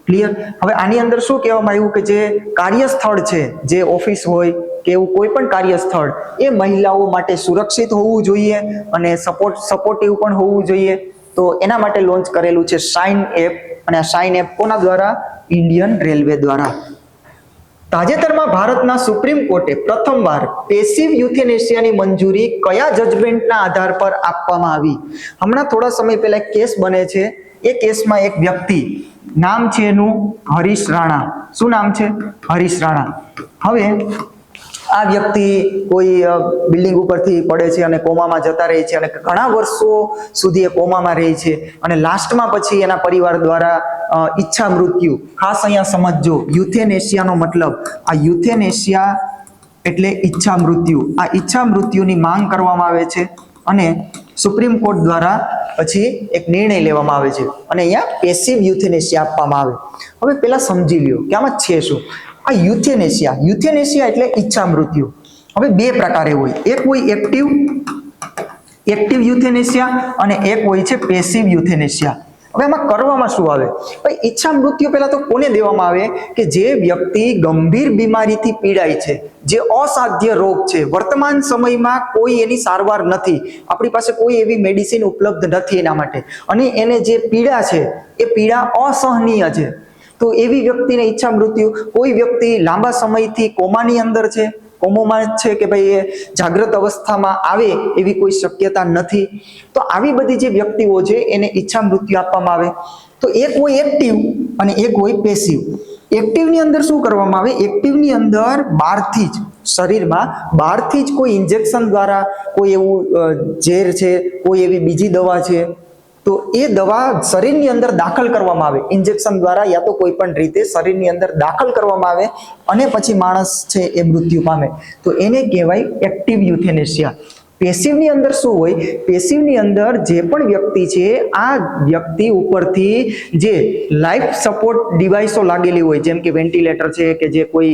[SPEAKER 1] ક્લિયર? હવે આની અંદર શું કહેવામાં આવ્યું કે જે કાર્યસ્થળ છે, જે ઓફિસ હોય કે એવું કોઈ પણ કાર્યસ્થળ, એ મહિલાઓ માટે સુરક્ષિત હોવું જોઈએ અને સપોર્ટિવ પણ હોવું જોઈએ. તો એના માટે લોન્ચ કરેલું છે સાઇન એપ. અને આ સાઇન એપ કોના દ્વારા? ઇન્ડિયન રેલવે દ્વારા. તાજેતરમાં ભારતના સુપ્રીમ કોર્ટે પ્રથમવાર પેસિવ યુથેનેશિયાની મંજૂરી કયા જજમેન્ટના આધાર પર આપવામાં આવી? હમણાં થોડા સમય પહેલા એક કેસ બને છે. એ કેસમાં એક વ્યક્તિ, નામ છે એનું હરીશ રાણા. શું નામ છે? હરીશ રાણા. હવે આ વ્યક્તિ કોઈ બિલ્ડિંગ ઉપરથી પડે છે અને કોમામાં જતા રહે છે અને ઘણા વર્ષો સુધી એ કોમામાં રહે છે અને લાસ્ટમાં પછી એના પરિવાર દ્વારા ઈચ્છા મૃત્યુ, ખાસ અહીંયા સમજજો, યુથેનેશિયાનો મતલબ, આ યુથેનેશિયા એટલે ઈચ્છા મૃત્યુ, આ ઈચ્છા મૃત્યુની માંગ કરવામાં આવે છે અને સુપ્રીમ કોર્ટ દ્વારા પછી એક નિર્ણય લેવામાં આવે છે અને અહીંયા પેસિવ યુથેનેશિયા આપવામાં આવે. હવે પેલા સમજી લ્યો કે આમાં છે શું. આ યુથેનેશિયા એટલે ઈચ્છા મૃત્યુ. હવે બે પ્રકારે હોય, એક હોય એક્ટિવ યુથેનેશિયા અને એક હોય છે પેસિવ યુથેનેશિયા. હવે આમાં કરવામાં શું આવે? ભાઈ ઈચ્છા મૃત્યુ પહેલા તો કોને દેવામાં આવે કે જે વ્યક્તિ ગંભીર બીમારીથી પીડાય છે, જે અસાધ્ય રોગ છે, વર્તમાન સમયમાં કોઈ એની સારવાર નથી, આપણી પાસે કોઈ એવી મેડિસિન ઉપલબ્ધ નથી એના માટે, અને એને જે પીડા છે એ પીડા અસહનીય છે, તો એવી વ્યક્તિને ઈચ્છા મૃત્યુ. કોઈ વ્યક્તિ લાંબા સમયથી કોમાની અંદર છે, કોમોમાં છે કે ભાઈ એ જાગ્રત અવસ્થામાં આવે એવી કોઈ શક્યતા નથી, તો આવી બધી જે વ્યક્તિઓ છે એને ઈચ્છા મૃત્યુ આપવામાં આવે. તો એક હોય એક્ટિવ અને એક હોય પેસિવ. એક્ટિવની અંદર શું કરવામાં આવે? એક્ટિવની અંદર બહારથી જ, શરીરમાં બહારથી જ કોઈ ઇન્જેક્શન દ્વારા કોઈ એવું ઝેર છે, કોઈ એવી બીજી દવા છે, તો એ દવા શરીરની અંદર દાખલ કરવામાં આવે, ઇન્જેક્શન દ્વારા યા તો કોઈ પણ રીતે શરીરની અંદર દાખલ કરવામાં આવે અને પછી માણસ છે એ મૃત્યુ પામે, તો એને કહેવાય એક્ટિવ યુથેનેશિયા. પેસિવની અંદર શું હોય? પેસિવની અંદર જે પણ વ્યક્તિ છે, આ વ્યક્તિ ઉપરથી જે લાઈફ સપોર્ટ ડિવાઇસો લાગેલી હોય, જેમ કે વેન્ટિલેટર છે કે જે કોઈ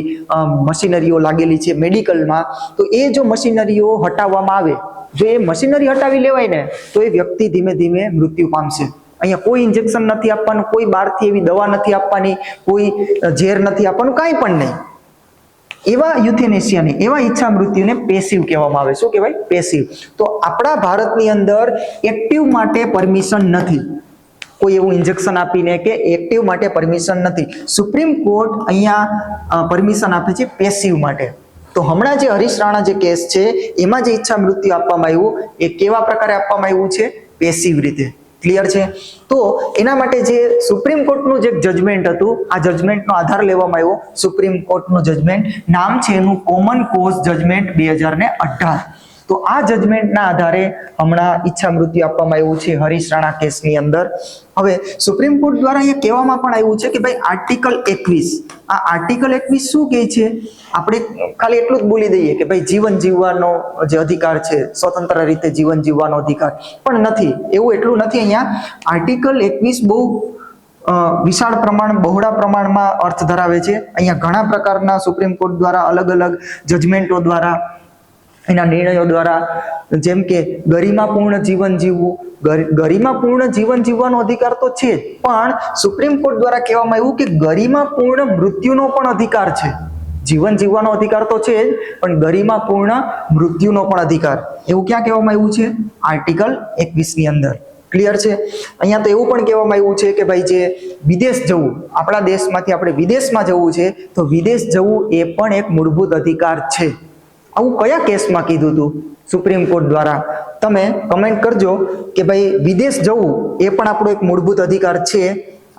[SPEAKER 1] મશીનરીઓ લાગેલી છે મેડિકલમાં, તો એ જો મશીનરીઓ હટાવવામાં આવે, જો એ મશીનરી હટાવી લેવાય ને, તો એ વ્યક્તિ ધીમે ધીમે મૃત્યુ પામશે. અહીંયા કોઈ ઇન્જેક્શન નથી આપવાનું, કોઈ બહારથી એવી દવા નથી આપવાની, કોઈ ઝેર નથી આપવાનું, કાંઈ પણ નહીં. એવા યુથેનેશિયાને, એવા ઈચ્છા મૃત્યુને પેસિવ કહેવામાં આવે. શું કહેવાય? પેસિવ. તો આપણા ભારતની અંદર એક્ટિવ માટે પરમિશન નથી, કોઈ એવું ઇન્જેક્શન આપીને કે એક્ટિવ માટે પરમિશન નથી. સુપ્રીમ કોર્ટ અહીંયા પરમિશન આપે છે પેસિવ માટે. તો હમણાં જે હરીશ રાણા જે કેસ છે એમાં જે ઈચ્છા મૃત્યુ આપવામાં આવ્યું એ કેવા પ્રકારે આપવામાં આવ્યું છે? પેસિવ રીતે. ક્લિયર છે? તો એના માટે જે સુપ્રીમ કોર્ટનું જે જજમેન્ટ હતું, આ જજમેન્ટનો આધાર લેવામાં આવ્યો, સુપ્રીમ કોર્ટનું જજમેન્ટ, નામ છે એનું કોમન કોઝ જજમેન્ટ 2018. તો આ જજમેન્ટના આધારે હમણાં ઈચ્છા મૃત્યુ આપવામાં આવ્યું છે હરીશ રાણા કેસની અંદર. હવે સુપ્રીમ કોર્ટ દ્વારા અહીંયા કહેવામાં પણ આવ્યું છે કે ભાઈ આર્ટિકલ 21, આ આર્ટિકલ 21 શું કહે છે? આપણે ખાલી એટલું જ બોલી દઈએ કે ભાઈ જીવન જીવવાનો જે અધિકાર છે, સ્વતંત્ર રીતે જીવન જીવવાનો અધિકાર, પણ નથી, એવું એટલું નથી. અહીંયા આર્ટિકલ 21 બહુ વિશાળ પ્રમાણ, બહોળા પ્રમાણમાં અર્થ ધરાવે છે. અહીંયા ઘણા પ્રકારના સુપ્રીમ કોર્ટ દ્વારા અલગ અલગ જજમેન્ટો દ્વારા, એના નિર્ણયો દ્વારા, જેમ કે ગરિમાપૂર્ણ જીવન જીવવું, ગરિમાપૂર્ણ જીવન જીવવાનો અધિકાર તો છે જ, પણ સુપ્રીમ કોર્ટ દ્વારા કહેવામાં આવ્યું કે ગરિમાપૂર્ણ મૃત્યુનો પણ અધિકાર છે. જીવન જીવવાનો અધિકાર તો છે જ, પણ ગરિમાપૂર્ણ મૃત્યુનો પણ અધિકાર, એવું ક્યાં કહેવામાં આવ્યું છે? આર્ટિકલ 21 ની અંદર. ક્લિયર છે? અહીંયા તો એવું પણ કહેવામાં આવ્યું છે કે ભાઈ જે વિદેશ જવું, આપણા દેશમાંથી આપણે વિદેશમાં જવું છે, તો વિદેશ જવું એ પણ એક મૂળભૂત અધિકાર છે. આવું કયા કેસમાં કીધું હતું સુપ્રીમ કોર્ટ દ્વારા? તમે કમેન્ટ કરજો કે ભાઈ વિદેશ જવું એ પણ આપણો એક મૂળભૂત અધિકાર છે,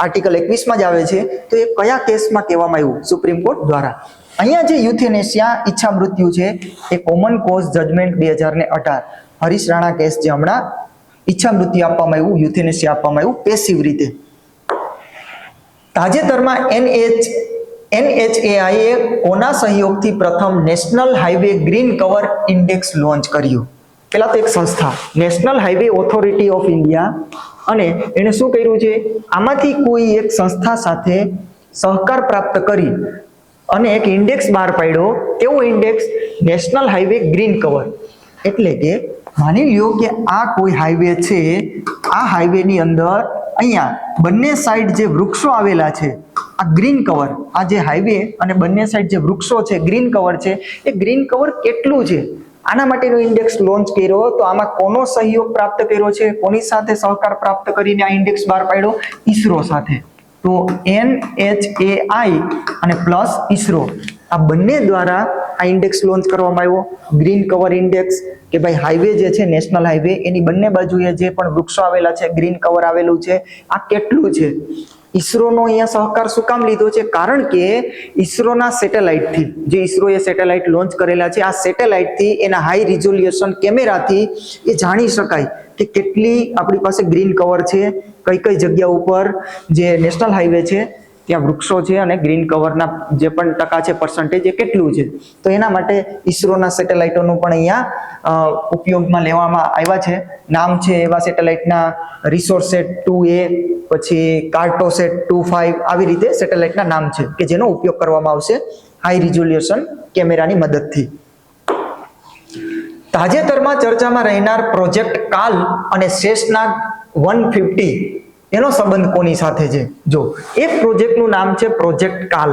[SPEAKER 1] આર્ટિકલ 21 માં જ આવે છે, તો એ કયા કેસમાં કહેવામાં આવ્યું સુપ્રીમ કોર્ટ દ્વારા? અહીંયા જે યુથેનેશિયા ઈચ્છા મૃત્યુ છે એ common cause judgment 2018, Harish Rana case જે હમણાં ઈચ્છા મૃત્યુ આપવામાં આવ્યું, યુથેનેશિયા આપવામાં આવ્યું પેસિવ રીતે. તાજેતરમાં NHAI એ કોના સહયોગથી પ્રથમ national highway green cover index launch કર્યું? પેલા તો એક સંસ્થા national highway authority of India, અને એને શું કર્યું છે? આમાંથી કોઈ એક સંસ્થા સાથે સહકાર પ્રાપ્ત કરી અને એક ઇન્ડેક્સ બહાર પાડ્યો. એવો index national highway green cover. એટલે કે માની લ્યો કે આ કોઈ હાઈવે છે, આ હાઈવેની અંદર અહીંયા બંને સાઈડ જે વૃક્ષો આવેલા છે, આ ગ્રીન કવર, આ જે હાઈવે અને બંને સાઈડ જે વૃક્ષો છે, ગ્રીન કવર છે, એ ગ્રીન કવર કેટલું છે આના માટેનો ઇન્ડેક્સ લોન્ચ કર્યો. તો આમાં કોનો સહયોગ પ્રાપ્ત કર્યો છે? કોની સાથે સહકાર પ્રાપ્ત કરીને આ ઇન્ડેક્સ બહાર પાડ્યો? ઈસરો સાથે. તો NHAI અને પ્લસ ઈસરો, આ બંને દ્વારા આ ઇન્ડેક્સ લોન્ચ કરવામાં આવ્યો, ગ્રીન કવર ઇન્ડેક્સ. કે ભાઈ હાઈવે જે છે, નેશનલ હાઈવે, એની બંને બાજુએ જે પણ વૃક્ષો આવેલા છે, ગ્રીન કવર આવેલું છે, આ કેટલું છે? ઈસરોનો અહીંયા સહકાર શું કામ લીધો છે? કારણ કે ઈસરોના સેટેલાઇટથી, જે ઈસરોએ સેટેલાઇટ લોન્ચ કરેલા છે, આ સેટેલાઇટથી એના હાઈ રિઝોલ્યુશન કેમેરાથી એ જાણી શકાય કે કેટલી આપણી પાસે ગ્રીન કવર છે, કઈ કઈ જગ્યા ઉપર જે નેશનલ હાઈવે છે ત્યાં વૃક્ષો છે અને ગ્રીન કવરના જે પણ ટકા છે, પર્સન્ટેજ એ કેટલું છે. તો એના માટે ઈસરોના સેટેલાઇટોનું પણ અહીંયા ઉપયોગમાં લેવામાં આવ્યા છે. નામ છે એવા સેટેલાઇટના રિસોર્સેટ 2A, પછી કાર્ટોસેટ 25, આવી રીતે સેટેલાઇટના નામ છે કે જેનો ઉપયોગ કરવામાં આવશે હાઈ રિઝોલ્યુશન કેમેરાની મદદથી. તાજેતરમાં ચર્ચામાં રહેનાર પ્રોજેક્ટ કાલ અને શેષનાગ 150 એનો સંબંધ કોની સાથે છે? જો એક પ્રોજેક્ટનું નામ છે પ્રોજેક્ટ કાલ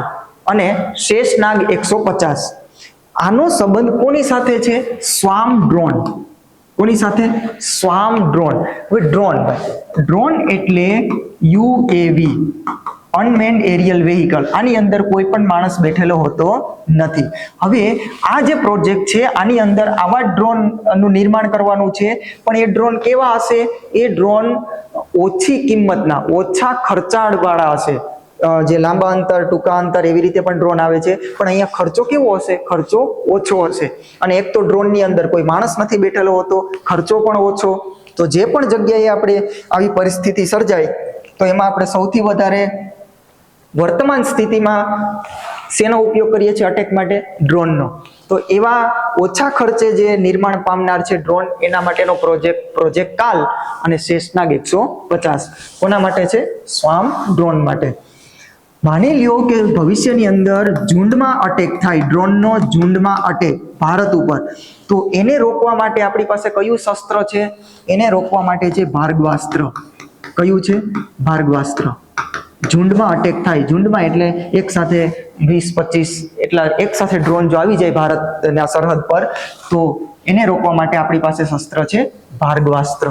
[SPEAKER 1] અને શેષનાગ 150. આનો સંબંધ કોની સાથે છે? Swarm drone. કોની સાથે? Swarm drone. હવે ડ્રોન એટલે UAV, અનમેન્ડ એરિયલ વેહિકલ. આની અંદર કોઈ પણ માણસ બેઠેલો હોતો નથી. હવે આ જે પ્રોજેક્ટ છે આની અંદર આવા ડ્રોન નું નિર્માણ કરવાનું છે, પણ એ ડ્રોન કેવા હશે? એ ડ્રોન ઓછી કિંમતના, ઓછા ખર્ચાળ વાળા હશે. જે લાંબા અંતર, ટૂંકા અંતર એવી રીતે પણ ડ્રોન આવે છે, પણ અહીંયા ખર્ચો કેવો હશે? ખર્ચો ઓછો હશે. અને એક તો ડ્રોનની અંદર કોઈ માણસ નથી બેઠેલો હોતો, ખર્ચો પણ ઓછો. તો જે પણ જગ્યાએ આપણે આવી પરિસ્થિતિ સર્જાય તો એમાં આપણે સૌથી વધારે વર્તમાન સ્થિતિમાં શેનો ઉપયોગ કરીએ છીએ અટેક માટે? ડ્રોનનો. તો એવા ઓછા ખર્ચે જે નિર્માણ પામનાર છે ડ્રોન, એના માટેનો પ્રોજેક્ટ કાલ અને શેષનાગ 150 કોના માટે છે? સ્વામ ડ્રોન માટે. માની લ્યો કે ભવિષ્યની અંદર ઝુંડમાં અટેક થાય, ડ્રોનનો ઝુંડમાં અટેક ભારત ઉપર, તો એને રોકવા માટે આપણી પાસે કયું શસ્ત્ર છે? એને રોકવા માટે છે ભાર્ગવાસ્ત્ર. કયું છે? ભાર્ગવાસ્ત્ર. ઝુંડમાં અટેક થાય, ઝુંડમાં એટલે એક સાથે 20-25 એટલા એક સાથે ડ્રોન જો આવી જાય ભારતના સરહદ પર, તો એને રોકવા માટે આપણી પાસે શસ્ત્ર છે ભાર્ગવાસ્ત્ર.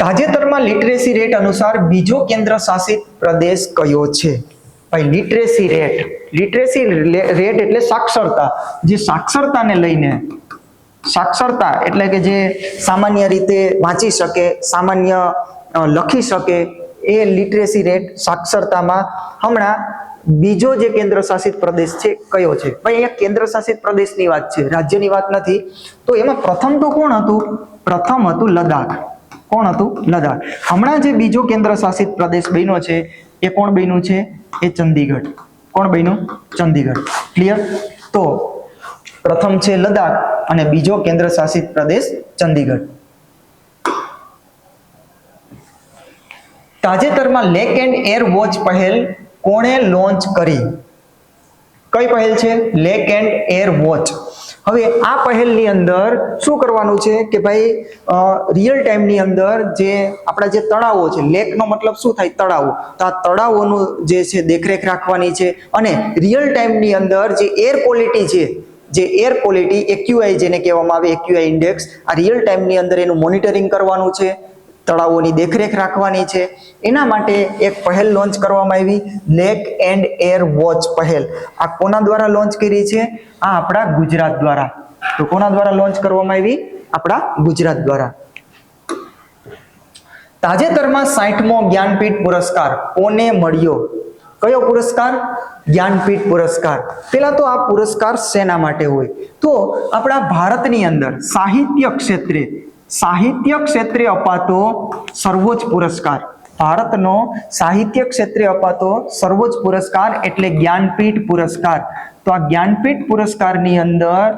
[SPEAKER 1] તાજેતરમાં લિટરેસી રેટ અનુસાર બીજો કેન્દ્ર શાસિત પ્રદેશ કયો છે? ભાઈ લિટરેસી રેટ એટલે સાક્ષરતા. જે સાક્ષરતાને લઈને, સાક્ષરતા એટલે કે જે સામાન્ય રીતે વાંચી શકે, સામાન્ય લખી શકે, એ લિટરેસી રેટ સાક્ષરતામાં હમણાં બીજો જે કેન્દ્ર શાસિત પ્રદેશ છે કયો છે? ભાઈ અહીંયા કેન્દ્ર શાસિત પ્રદેશની વાત છે, રાજ્યની વાત નથી. તો એમાં પ્રથમ તો કોણ હતું? પ્રથમ હતું લદ્દાખ. કોણ હતું? લદ્દાખ. હમણાં જે બીજો કેન્દ્ર શાસિત પ્રદેશ બન્યો છે એ કોણ બન્યું છે? એ ચંદીગઢ. કોણ બન્યું? ચંદીગઢ. ક્લિયર? તો પ્રથમ છે લદ્દાખ અને બીજો કેન્દ્ર શાસિત પ્રદેશ ચંદીગઢ. તાજેતરમાં લેક એન્ડ એર વોચ પહેલ કોણે લોન્ચ કરી? કઈ પહેલ છે? Lake and air watch. હવે આ પહેલની અંદર શું કરવાનું છે કે ભાઈ રિયલ ટાઈમની અંદર જે આપણા જે તળાવો છે, લેકનો મતલબ શું થાય? તળાવો. તો આ તળાવોનું જે છે દેખરેખ રાખવાની છે અને રિયલ ટાઈમની અંદર જે એર ક્વોલિટી છે, જે એર ક્વોલિટી AQI જેને કહેવામાં આવે, AQI ઇન્ડેક્સ, આ રિયલ ટાઈમની અંદર એનું મોનિટરિંગ કરવાનું છે, તળાવોની દેખરેખ રાખવાની છે. એના માટે એક પહેલ લોન્ચ કરવામાં આવી, લેક એન્ડ એર વોચ પહેલ. આ કોના દ્વારા લોન્ચ કરી છે? આ આપણા ગુજરાત દ્વારા. તો કોના દ્વારા લોન્ચ કરવામાં આવી? આપણા ગુજરાત દ્વારા. તાજેતરમાં 60મો જ્ઞાનપીઠ પુરસ્કાર કોને મળ્યો? કયો પુરસ્કાર? જ્ઞાનપીઠ પુરસ્કાર. પેલા તો આ પુરસ્કાર શેના માટે હોય? તો આપણા ભારતની અંદર સાહિત્ય ક્ષેત્રે અપાતો સર્વોચ્ચ પુરસ્કાર. ભારતનો સાહિત્ય ક્ષેત્રે અપાતો સર્વોચ્ચ પુરસ્કાર એટલે જ્ઞાનપીઠ પુરસ્કાર. તો આ જ્ઞાનપીઠ પુરસ્કારની અંદર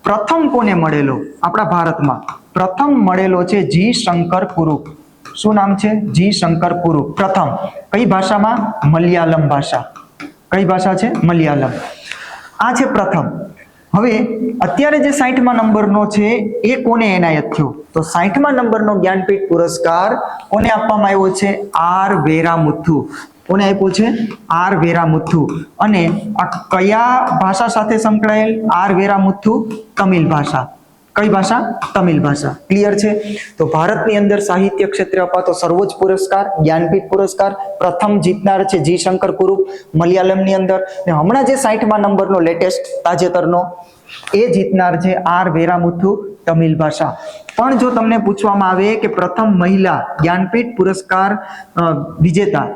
[SPEAKER 1] પ્રથમ કોને મળેલો? આપણા ભારતમાં પ્રથમ મળેલો છે જી શંકર કુરુપ. શું નામ છે? જી શંકર કુરુપ. પ્રથમ. કઈ ભાષામાં? મલયાલમ ભાષા. કઈ ભાષા છે? મલયાલમ. આ છે પ્રથમ. હવે અત્યારે જે 60મા નંબરનો છે એ કોને એનાયત થયો? તો 60મા નંબરનો જ્ઞાનપીઠ પુરસ્કાર કોને આપવામાં આવ્યો છે? આર વેરામુથુ. કોને આપ્યો છે? આર વેરામુથુ. અને આ કયા ભાષા સાથે સંકળાયેલ? આર વેરામુથુ તમિલ ભાષા. કઈ ભાષા? તમિલ ભાષા. ક્લિયર છે? તો ભારતની અંદર સાહિત્ય ક્ષેત્રે અપાતો સર્વોચ્ચ પુરસ્કાર જ્ઞાનપીઠ પુરસ્કાર પ્રથમ જીતનાર છે જી શંકર કુરુપ મલયાલમની અંદર. ને હમણાં જે 60મા નંબરનો લેટેસ્ટ તાજેતરનો એ જીતનાર છે આર વેરામુથુ તમિલ ભાષા. પણ જો તમને પૂછવામાં આવે કે પ્રથમ મહિલા જ્ઞાનપીઠ પુરસ્કાર વિજેતા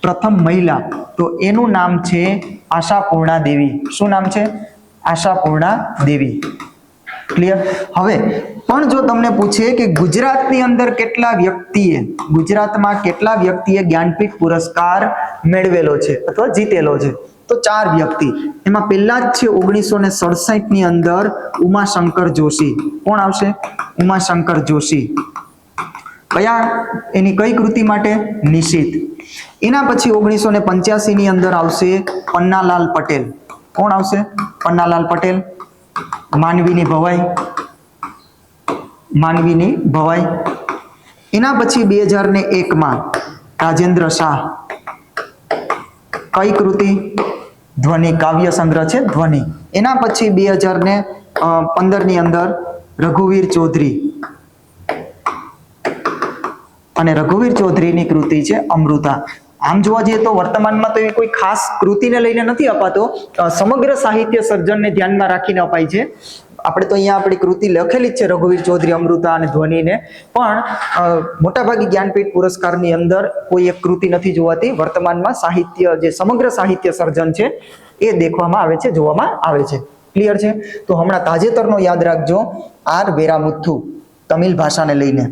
[SPEAKER 1] પ્રથમ મહિલા, તો એનું નામ છે આશાપૂર્ણા દેવી. શું નામ છે? આશાપૂર્ણા દેવી. ક્લિયર? હવે પણ જો તમને પૂછે કે ગુજરાતની અંદર ગુજરાતમાં કેટલા વ્યક્તિએ જ્ઞાનપીઠ પુરસ્કાર મેળવેલો છે અથવા જીતેલો છે, તો 4 વ્યક્તિ. એમાં પહેલા જ છે 1967 ની અંદર ઉમાશંકર જોશી. કોણ આવશે? ઉમાશંકર જોશી. કયા? એની કઈ કૃતિ માટે? નિશિત. એના પછી 1985 ની અંદર આવશે પન્નાલાલ પટેલ. કોણ આવશે? પન્નાલાલ પટેલ. માનવીની ભવાઈ. એના પછી 2001 માં રાજેન્દ્ર શાહ. કઈ કૃતિ? ધ્વનિ. કાવ્ય સંગ્રહ છે ધ્વનિ. એના પછી 2015 ની અંદર રઘુવીર ચૌધરી, અને રઘુવીર ચૌધરીની કૃતિ છે અમૃતા. આમ જોવા જઈએ તો વર્તમાનમાં તો એવી કોઈ ખાસ કૃતિને લઈને નથી અપાતો, સમગ્ર સાહિત્ય સર્જનને ધ્યાનમાં રાખીને અપાય છે. આપણે તો અહીંયા આપણી કૃતિ લખેલી જ છે રઘુવીર ચૌધરી, અમૃતા અને ધ્વનિને, પણ મોટાભાગે જ્ઞાનપીઠ પુરસ્કારની અંદર કોઈ એક કૃતિ નથી જોવાતી. વર્તમાનમાં સાહિત્ય, જે સમગ્ર સાહિત્ય સર્જન છે એ દેખવામાં આવે છે, જોવામાં આવે છે. ક્લિયર છે? તો હમણાં તાજેતરનો યાદ રાખજો, આર વેરામુથુ, તમિલ ભાષાને લઈને.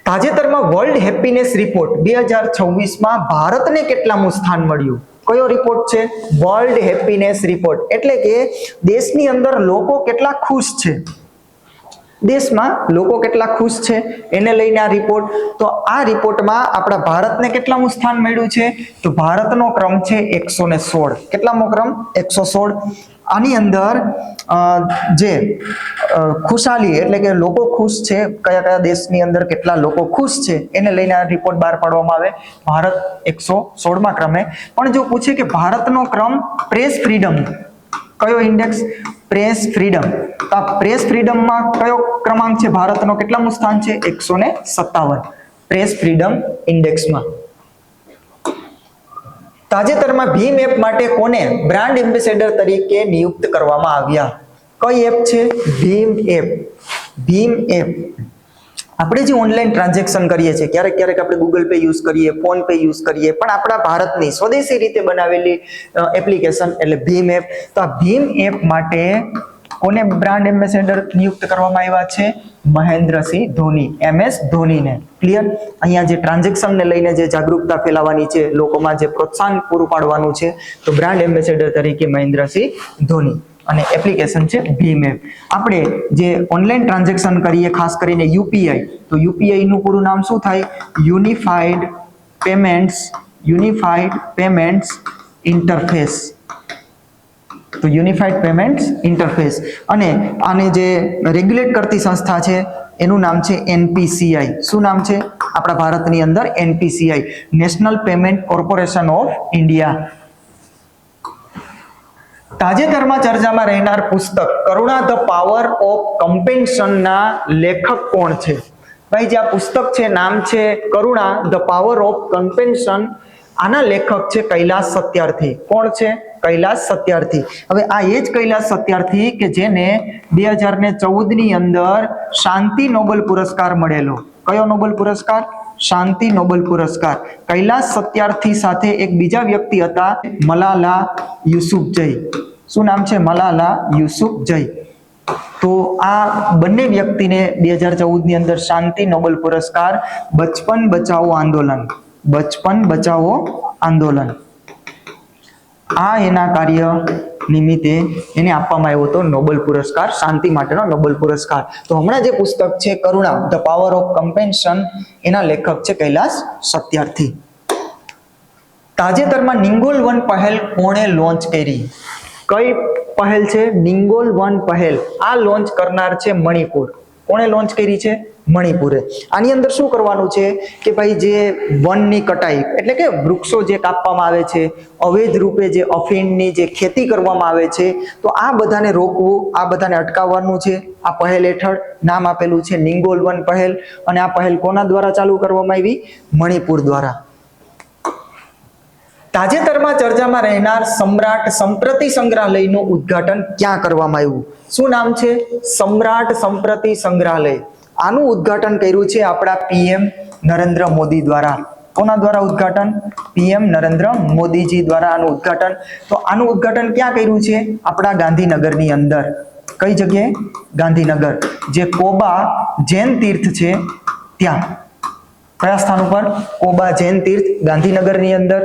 [SPEAKER 1] તાજેતરમાં વર્લ્ડ હેપીનેસ રિપોર્ટ 2026માં ભારતને કેટલામું સ્થાન મળ્યું? કયો રિપોર્ટ છે? World happiness report. એટલે કે દેશની અંદર લોકો કેટલા ખુશ છે, દેશમાં લોકો કેટલા ખુશ છે એને લઈને આ રિપોર્ટ. તો આ રિપોર્ટમાં આપણા ભારતને કેટલામું સ્થાન મળ્યું છે? તો ભારતનો ક્રમ છે 116. કેટલામો ક્રમ? 116. આની અંદર જે ખુશાલી એટલે કે લોકો ખુશ છે, કયા કયા દેશની અંદર કેટલા લોકો ખુશ છે એને લઈને આ રિપોર્ટ બહાર પાડવામાં આવે. ભારત 116મા ક્રમે. પણ જો પૂછે કે ભારતનો ક્રમ પ્રેસ ફ્રીડમ, કયો ઇન્ડેક્સ? Press freedom. તો આ પ્રેસ ફ્રીડમમાં કયો ક્રમાંક છે ભારતનો? કેટલામું સ્થાન છે? 157 પ્રેસ ફ્રીડમ ઇન્ડેક્સમાં. તાજેતરમાં ભીમ એપ માટે કોને બ્રાન્ડ એમ્બેસેડર તરીકે નિયુક્ત કરવામાં આવ્યા? કઈ એપ છે? ભીમ એપ. ભીમ એપ. આપણે જે ઓનલાઈન ટ્રાન્ઝેક્શન કરીએ છીએ, ક્યારેક આપણે ગૂગલ પે યુઝ કરીએ, ફોન પે યુઝ કરીએ, પણ આપણા ભારતની સ્વદેશી રીતે બનાવેલી એપ્લિકેશન એટલે ભીમ એપ. તો આ ભીમ એપ માટે કોને બ્રાન્ડ એમ્બેસેડર નિયુક્ત કરવામાં આવ્યા છે? મહેન્દ્રસિંહ ધોની, MS ધોનીને. ક્લિયર? અહીંયા જે ટ્રાન્ઝેક્શનને લઈને જે જાગૃતતા ફેલાવવાની છે, લોકોમાં જે પ્રોત્સાહન પૂરું પાડવાનું છે, તો બ્રાન્ડ એમ્બેસેડર તરીકે મહેન્દ્રસિંહ ધોની. અને એપ્લિકેશન છે ભીમ એપ. આપણે જે ઓનલાઈન ટ્રાન્ઝેક્શન કરીએ, ખાસ કરીને યુપીઆઈ, તો યુપીઆઈ નું પૂરું નામ શું થાય? Unified payments interface. તો યુનિફાઈડ પેમેન્ટ્સ ઇન્ટરફેસ. અને આને જે રેગ્યુલેટ કરતી સંસ્થા છે એનું નામ છે NPCI. શું નામ છે? આપણા ભારતની અંદર NPCI, national payment corporation of India. તાજેતરમાં ચર્ચામાં રહેનાર પુસ્તક કરુણા ધ પાવર ઓફ કમ્પેન્શન ના લેખક કોણ છે? ભાઈ, જે આ પુસ્તક છે નામ છે કરુણા ધ પાવર ઓફ કમ્પેન્શન, આના લેખક છે કૈલાસ સત્યાર્થી. કોણ છે? કૈલાસ સત્યાર્થી. હવે આ એ જ કૈલાસ સત્યાર્થી કે જેને 2014 ની અંદર શાંતિ નોબેલ પુરસ્કાર મળેલો. કયો નોબેલ પુરસ્કાર? શાંતિ નોબેલ પુરસ્કાર. કૈલાસ સત્યાર્થી સાથે એક બીજા વ્યક્તિ હતા, મલાલા યુસુફઝઈ. શું નામ છે? મલાલા યુસુફઝઈ. તો આ બંને વ્યક્તિને 2014 ની અંદર શાંતિ નોબેલ પુરસ્કાર બચપન બચાવો આંદોલન, આ એના કાર્ય નિમિત્તે એને આપવામાં આવ્યો હતો નોબેલ પુરસ્કાર, શાંતિ માટેનો નોબેલ પુરસ્કાર. તો હમણાં જે પુસ્તક છે કરુણા ધ પાવર ઓફ કમ્પેન્શન, એના લેખક છે કૈલાસ સત્યાર્થી. તાજેતરમાં નિંગોલ 1 પહેલ કોણે લોન્ચ કરી? કઈ પહેલ છે? નિંગોલ 1 પહેલ. આ લોન્ચ કરનાર છે મણિપુર. કોણે લોન્ચ કરી છે? મણિપુરે. આની અંદર શું કરવાનું છે કે ભાઈ, જે વનની કટાઈ એટલે કે વૃક્ષો જે કાપવામાં આવે છે, અવૈધ રૂપે જે અફીણની જે ખેતી કરવામાં આવે છે, તો આ બધાને રોકવું, આ બધાને અટકાવવાનું છે. આ પહેલ હેઠળ નામ આપેલું છે નિંગોલ 1 પહેલ. અને આ પહેલ કોના દ્વારા ચાલુ કરવામાં આવી? મણિપુર દ્વારા. તાજેતરમાં ચર્ચામાં રહેનાર સમ્રાટ સંપ્રતિ સંગ્રહાલયનું ઉદ્ઘાટન ક્યાં કરવામાં આવ્યું? શું નામ છે? સમ્રાટ સંપ્રતિ સંગ્રહાલય. આનું ઉદ્ઘાટન કર્યું છે આપણા પીએમ નરેન્દ્ર મોદી દ્વારા. કોના દ્વારા ઉદ્ઘાટન? પીએમ નરેન્દ્ર મોદીજી દ્વારા આનું ઉદ્ઘાટન. તો આનું ઉદ્ઘાટન ક્યાં કર્યું છે? આપણા ગાંધીનગરની અંદર. કઈ જગ્યાએ? ગાંધીનગર. જે કોબા જૈન તીર્થ છે ત્યાં. કયા સ્થાન ઉપર? કોબા જૈન તીર્થ, ગાંધીનગરની અંદર.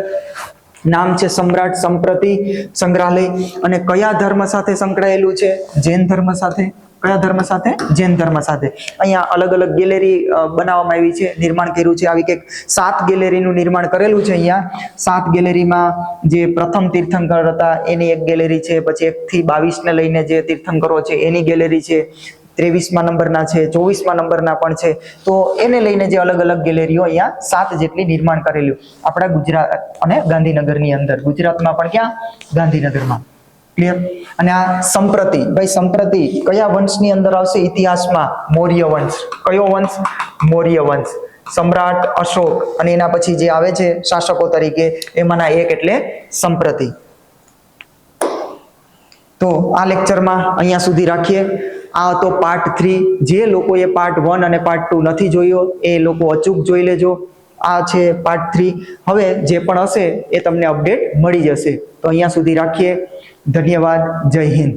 [SPEAKER 1] નામ છે સમ્રાટ સંપ્રતિ સંગ્રહાલય. અને કયા ધર્મ સાથે સંકળાયેલું છે? જૈન ધર્મ સાથે. કયા ધર્મ સાથે? જૈન ધર્મ સાથે. અહીંયા અલગ અલગ ગેલેરી બનાવવામાં આવી છે, નિર્માણ કર્યું છે. આવી કંઈક 7 ગેલેરીનું નિર્માણ કરેલું છે. અહીંયા 7 ગેલેરીમાં જે પ્રથમ તીર્થંકર હતા એની એક ગેલેરી છે, પછી 1 થી 22 ને લઈને જે તીર્થંકરો છે એની ગેલેરી છે, 23મા નંબરના છે, 24મા નંબરના પણ છે. તો એને લઈને જે અલગ અલગ ગેલેરીઓ અહીંયા 7 જેટલી નિર્માણ કરેલું આપણા ગુજરાત અને ગાંધીનગરની અંદર. ગુજરાતમાં પણ ક્યાં? ગાંધીનગરમાં. ક્લિયર? અને આ સંપ્રતિ, ભાઈ સંપ્રતિ કયા વંશની અંદર આવશે? ઇતિહાસમાં મૌર્ય વંશ. કયો વંશ? મૌર્ય વંશ. સમ્રાટ અશોક અને એના પછી જે આવે છે શાસકો તરીકે એમાંના એક એટલે સંપ્રતિ. તો આ લેક્ચરમાં અહીંયા સુધી રાખીએ. આ હતો પાર્ટ 3. જે લોકોએ પાર્ટ 1 અને પાર્ટ 2 નથી જોયો એ લોકો અચૂક જોઈ લેજો. આ છે પાર્ટ 3. હવે જે પણ હશે એ તમને અપડેટ મળી જશે. તો અહીંયા સુધી રાખીએ. ધન્યવાદ. જય હિન્દ.